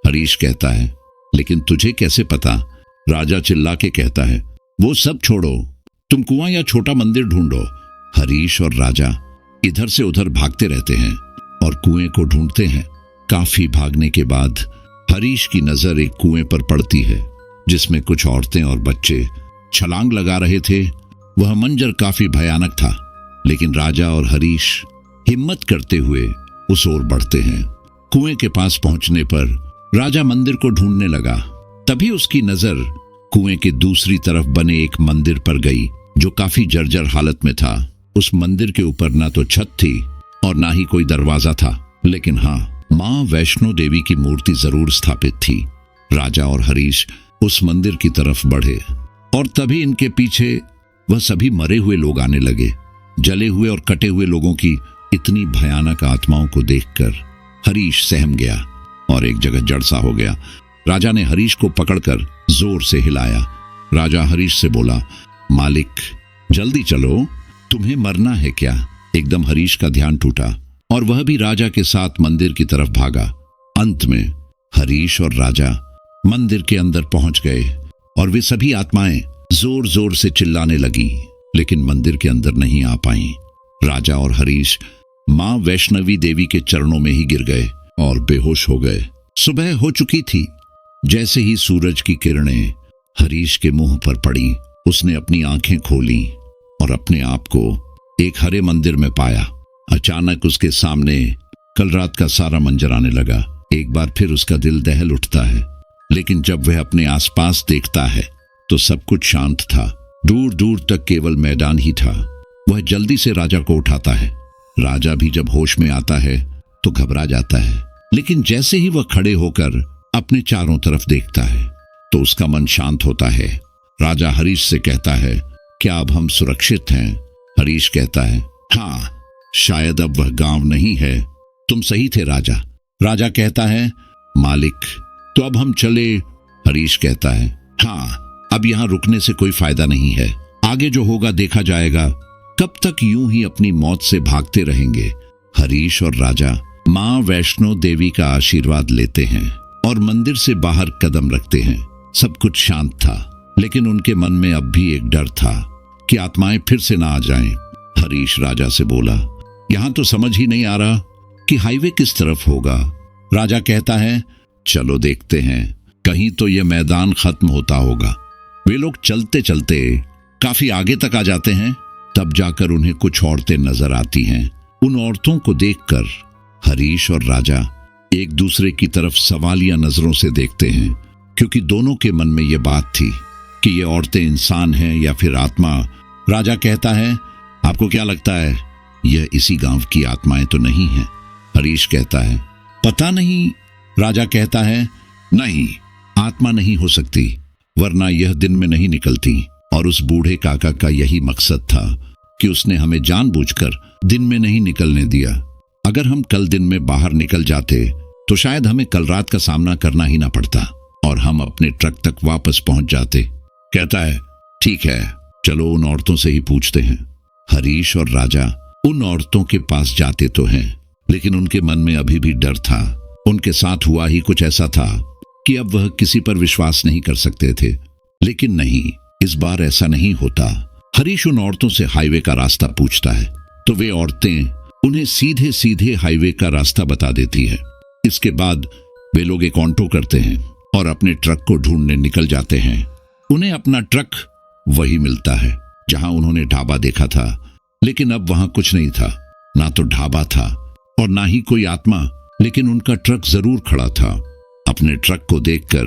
हरीश कहता है, लेकिन तुझे कैसे पता? राजा चिल्ला के कहता है, वो सब छोड़ो, तुम कुआं या छोटा मंदिर ढूंढो। हरीश और राजा इधर से उधर भागते रहते हैं और कुएं को ढूंढते हैं। काफी भागने के बाद हरीश की नजर एक कुएं पर पड़ती है, जिसमें कुछ औरतें और बच्चे छलांग लगा रहे थे। वह मंजर काफी भयानक था, लेकिन राजा और हरीश हिम्मत करते हुए उस ओर बढ़ते हैं। कुएं के पास पहुंचने पर राजा मंदिर को ढूंढने लगा। तभी उसकी नजर कुएं के दूसरी तरफ बने एक मंदिर पर गई, जो काफी जर्जर हालत में था। उस मंदिर के ऊपर ना तो छत थी और ना ही कोई दरवाजा था, लेकिन हाँ, माँ वैष्णो देवी की मूर्ति जरूर स्थापित थी। राजा और हरीश उस मंदिर की तरफ बढ़े और तभी इनके पीछे वह सभी मरे हुए लोग आने लगे। जले हुए और कटे हुए लोगों की इतनी भयानक आत्माओं को देखकर हरीश सहम गया और एक जगह जड़ सा हो गया। राजा ने हरीश को पकड़कर जोर से हिलाया। राजा हरीश से बोला, मालिक जल्दी चलो, तुम्हें मरना है क्या? एकदम हरीश का ध्यान टूटा और वह भी राजा के साथ मंदिर की तरफ भागा। अंत में हरीश और राजा मंदिर के अंदर पहुंच गए और वे सभी आत्माएं जोर जोर से चिल्लाने लगी, लेकिन मंदिर के अंदर नहीं आ पाईं। राजा और हरीश मां वैष्णवी देवी के चरणों में ही गिर गए और बेहोश हो गए। सुबह हो चुकी थी। जैसे ही सूरज की किरणें हरीश के मुंह पर पड़ी, उसने अपनी आंखें खोली और अपने आप को एक हरे मंदिर में पाया। अचानक उसके सामने कल रात का सारा मंजर आने लगा। एक बार फिर उसका दिल दहल उठता है, लेकिन जब वह अपने आसपास देखता है तो सब कुछ शांत था। दूर दूर तक केवल मैदान ही था। वह जल्दी से राजा को उठाता है। राजा भी जब होश में आता है तो घबरा जाता है, लेकिन जैसे ही वह खड़े होकर अपने चारों तरफ देखता है तो उसका मन शांत होता है। राजा हरीश से कहता है, क्या अब हम सुरक्षित हैं? हरीश कहता है, हाँ, शायद अब वह गांव नहीं है। तुम सही थे राजा। राजा कहता है, मालिक तो अब हम चले? हरीश कहता है, हाँ, अब यहाँ रुकने से कोई फायदा नहीं है। आगे जो होगा देखा जाएगा। कब तक यूं ही अपनी मौत से भागते रहेंगे? हरीश और राजा मां वैष्णो देवी का आशीर्वाद लेते हैं और मंदिर से बाहर कदम रखते हैं। सब कुछ शांत था, लेकिन उनके मन में अब भी एक डर था कि आत्माएं फिर से ना आ जाएं। हरीश राजा से बोला, यहां तो समझ ही नहीं आ रहा कि हाईवे किस तरफ होगा। राजा कहता है, चलो देखते हैं, कहीं तो यह मैदान खत्म होता होगा। वे लोग चलते चलते काफी आगे तक आ जाते हैं। तब जाकर उन्हें कुछ औरतें नजर आती हैं। उन औरतों को देखकर हरीश और राजा एक दूसरे की तरफ सवालिया नजरों से देखते हैं, क्योंकि दोनों के मन में यह बात थी कि ये औरतें इंसान हैं या फिर आत्मा। राजा कहता है, आपको क्या लगता है, यह इसी गांव की आत्माएं तो नहीं हैं? हरीश कहता है, पता नहीं। राजा कहता है, नहीं, आत्मा नहीं हो सकती, वरना यह दिन में नहीं निकलती। और उस बूढ़े काका का यही मकसद था कि उसने हमें जानबूझकर दिन में नहीं निकलने दिया। अगर हम कल दिन में बाहर निकल जाते तो शायद हमें कल रात का सामना करना ही ना पड़ता और हम अपने ट्रक तक वापस पहुंच जाते। कहता है, ठीक है, चलो उन औरतों से ही पूछते हैं। हरीश और राजा उन औरतों के पास जाते तो हैं, लेकिन उनके मन में अभी भी डर था। उनके साथ हुआ ही कुछ ऐसा था कि अब वह किसी पर विश्वास नहीं कर सकते थे। लेकिन नहीं, इस बार ऐसा नहीं होता। हरीश उन औरतों से हाईवे का रास्ता पूछता है तो वे औरतें उन्हें सीधे सीधे हाईवे का रास्ता बता देती है। इसके बाद वे लोग एक ऑटो करते हैं और अपने ट्रक को ढूंढने निकल जाते हैं। उन्हें अपना ट्रक वही मिलता है जहां उन्होंने ढाबा देखा था, लेकिन अब वहां कुछ नहीं था। ना तो ढाबा था और ना ही कोई आत्मा, लेकिन उनका ट्रक जरूर खड़ा था। अपने ट्रक को देखकर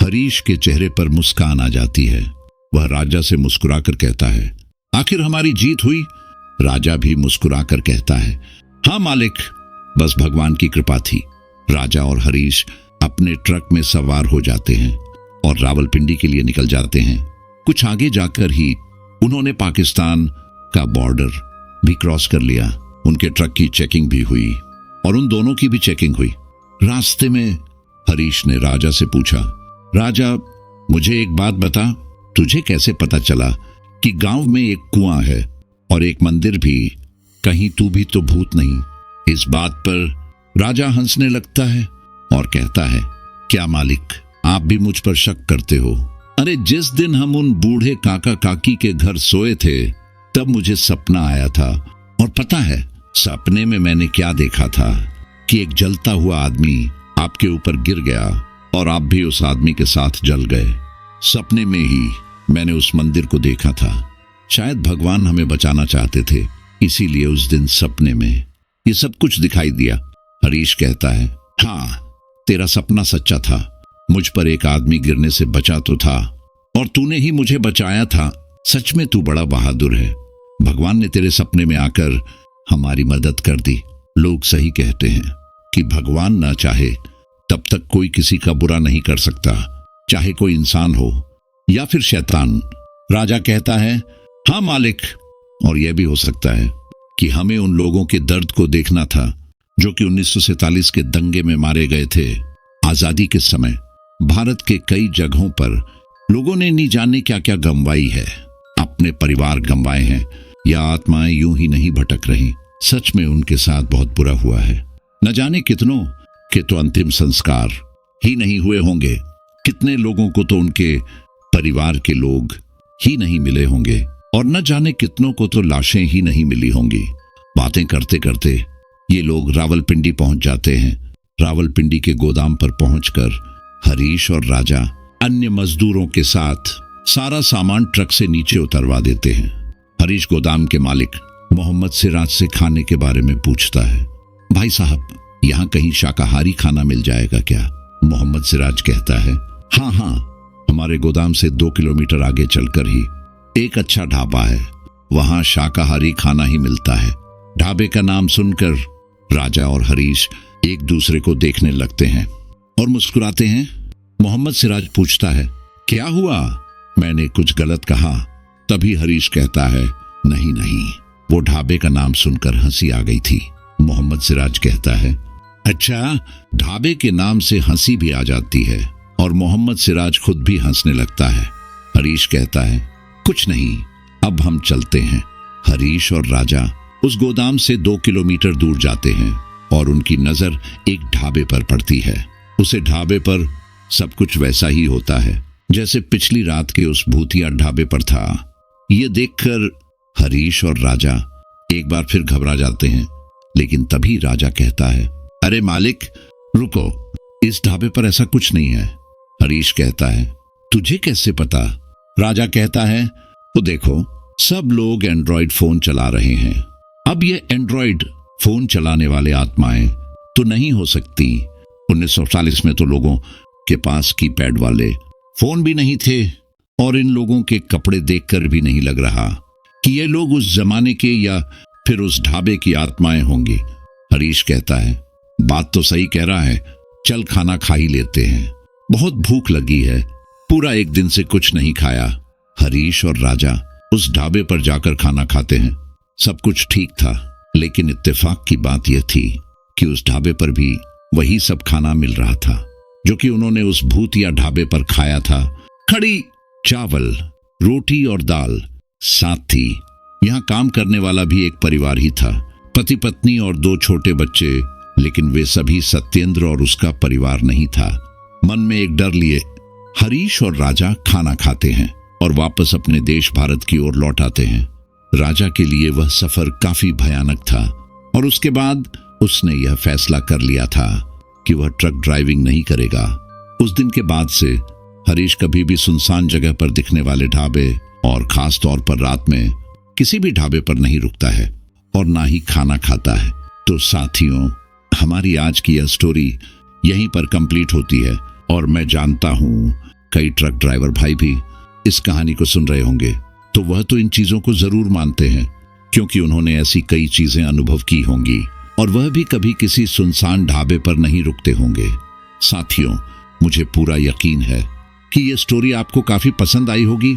हरीश के चेहरे पर मुस्कान आ जाती है। वह राजा से मुस्कुराकर कहता है, आखिर हमारी जीत हुई? राजा भी मुस्कुराकर कहता है, हाँ मालिक, बस भगवान की कृपा थी। राजा और हरीश अपने ट्रक में सवार हो जाते हैं और रावलपिंडी के लिए निकल जाते हैं। कुछ आगे जाकर ही उन्होंने पाकिस्तान का बॉर्डर भी क्रॉस कर लिया। उनके ट्रक की चेकिंग भी हुई और उन दोनों की भी चेकिंग हुई। रास्ते में हरीश ने राजा से पूछा, राजा, मुझे एक बात बता, तुझे कैसे पता चला कि गांव में एक कुआं है और एक मंदिर भी? कहीं तू भी तो भूत नहीं? इस बात पर राजा हंसने लगता है और कहता है, क्या मालिक, आप भी मुझ पर शक करते हो? अरे जिस दिन हम उन बूढ़े काका काकी के घर सोए थे तब मुझे सपना आया था, और पता है सपने में मैंने क्या देखा था कि एक जलता हुआ आदमी आपके ऊपर गिर गया और आप भी उस आदमी के साथ जल गए। सपने में ही मैंने उस मंदिर को देखा था। शायद भगवान हमें बचाना चाहते थे, इसीलिए उस दिन सपने में ये सब कुछ दिखाई दिया। हरीश कहता है, हाँ, तेरा सपना सच्चा था। मुझ पर एक आदमी गिरने से बचा तो था और तूने ही मुझे बचाया था, सच में तू बड़ा बहादुर है। भगवान ने तेरे सपने में आकर हमारी मदद कर दी। लोग सही कहते हैं कि भगवान ना चाहे तब तक कोई किसी का बुरा नहीं कर सकता, चाहे कोई इंसान हो या फिर शैतान। राजा कहता है, हाँ मालिक, और यह भी हो सकता है कि हमें उन लोगों के दर्द को देखना था जो कि 1947 के दंगे में मारे गए थे। आजादी के समय भारत के कई जगहों पर लोगों ने नहीं जाने क्या क्या गंवाई है, अपने परिवार गंवाए हैं या आत्माएं यूं ही नहीं भटक रही। सच में उनके साथ बहुत बुरा हुआ है। न जाने कितनों के तो अंतिम संस्कार ही नहीं हुए होंगे, कितने लोगों को तो उनके परिवार के लोग ही नहीं मिले होंगे, और न जाने कितनों को तो लाशें ही नहीं मिली होंगी। बातें करते करते ये लोग रावलपिंडी पहुंच जाते हैं। रावलपिंडी के गोदाम पर पहुंचकर हरीश और राजा अन्य मजदूरों के साथ सारा सामान ट्रक से नीचे उतरवा देते हैं। हरीश गोदाम के मालिक मोहम्मद सिराज से खाने के बारे में पूछता है। भाई साहब, यहाँ कहीं शाकाहारी खाना मिल जाएगा क्या? मोहम्मद सिराज कहता है, हाँ हाँ, हमारे गोदाम से 2 किलोमीटर आगे चलकर ही एक अच्छा ढाबा है, वहां शाकाहारी खाना ही मिलता है। ढाबे का नाम सुनकर राजा और हरीश एक दूसरे को देखने लगते हैं और मुस्कुराते हैं। मोहम्मद सिराज पूछता है, क्या हुआ, मैंने कुछ गलत कहा? तभी हरीश कहता है, नहीं नहीं, वो ढाबे का नाम सुनकर हंसी आ गई थी। मोहम्मद सिराज कहता है, अच्छा, ढाबे के नाम से हंसी भी आ जाती है? और मोहम्मद सिराज खुद भी हंसने लगता है। हरीश कहता है, कुछ नहीं, अब हम चलते हैं। हरीश और राजा उस गोदाम से 2 किलोमीटर दूर जाते हैं और उनकी नजर एक ढाबे पर पड़ती है। उसे ढाबे पर सब कुछ वैसा ही होता है जैसे पिछली रात के उस भूतिया ढाबे पर था। ये देखकर हरीश और राजा एक बार फिर घबरा जाते हैं, लेकिन तभी राजा कहता है, अरे मालिक रुको, इस ढाबे पर ऐसा कुछ नहीं है। हरीश कहता है, तुझे कैसे पता? राजा कहता है, तो देखो, सब लोग एंड्रॉयड फोन चला रहे हैं। अब ये एंड्रॉयड फोन चलाने वाले आत्माएं तो नहीं हो सकती। 1940 में तो लोगों के पास कीपैड वाले फोन भी नहीं थे, और इन लोगों के कपड़े देखकर भी नहीं लग रहा कि ये लोग उस जमाने के या फिर उस ढाबे की आत्माएं होंगी। हरीश कहता है, बात तो सही कह रहा है, चल खाना खा ही लेते हैं, बहुत भूख लगी है, पूरा एक दिन से कुछ नहीं खाया। हरीश और राजा उस ढाबे पर जाकर खाना खाते हैं। सब कुछ ठीक था, लेकिन इत्तेफाक की बात यह थी कि उस ढाबे पर भी वही सब खाना मिल रहा था जो कि उन्होंने उस भूतिया ढाबे पर खाया था। कड़ी चावल, रोटी और दाल। साथ थी यहाँ काम करने वाला भी एक परिवार ही था, पति पत्नी और 2 छोटे बच्चे, लेकिन वे सभी सत्येंद्र और उसका परिवार नहीं था। मन में एक डर लिए हरीश और राजा खाना खाते हैं और वापस अपने देश भारत की ओर लौट आते हैं। राजा के लिए वह सफर काफी भयानक था और उसके बाद उसने यह फैसला कर लिया था कि वह ट्रक ड्राइविंग नहीं करेगा। उस दिन के बाद से हरीश कभी भी सुनसान जगह पर दिखने वाले ढाबे और खास तौर पर रात में किसी भी ढाबे पर नहीं रुकता है और ना ही खाना खाता है। तो साथियों, हमारी आज की यह स्टोरी यहीं पर कंप्लीट होती है और मैं जानता हूं कई ट्रक ड्राइवर भाई भी इस कहानी को सुन रहे होंगे, तो वह तो इन चीजों को जरूर मानते हैं क्योंकि उन्होंने ऐसी कई चीजें अनुभव की होंगी और वह भी कभी किसी सुनसान ढाबे पर नहीं रुकते होंगे। साथियों, मुझे पूरा यकीन है कि यह स्टोरी आपको काफी पसंद आई होगी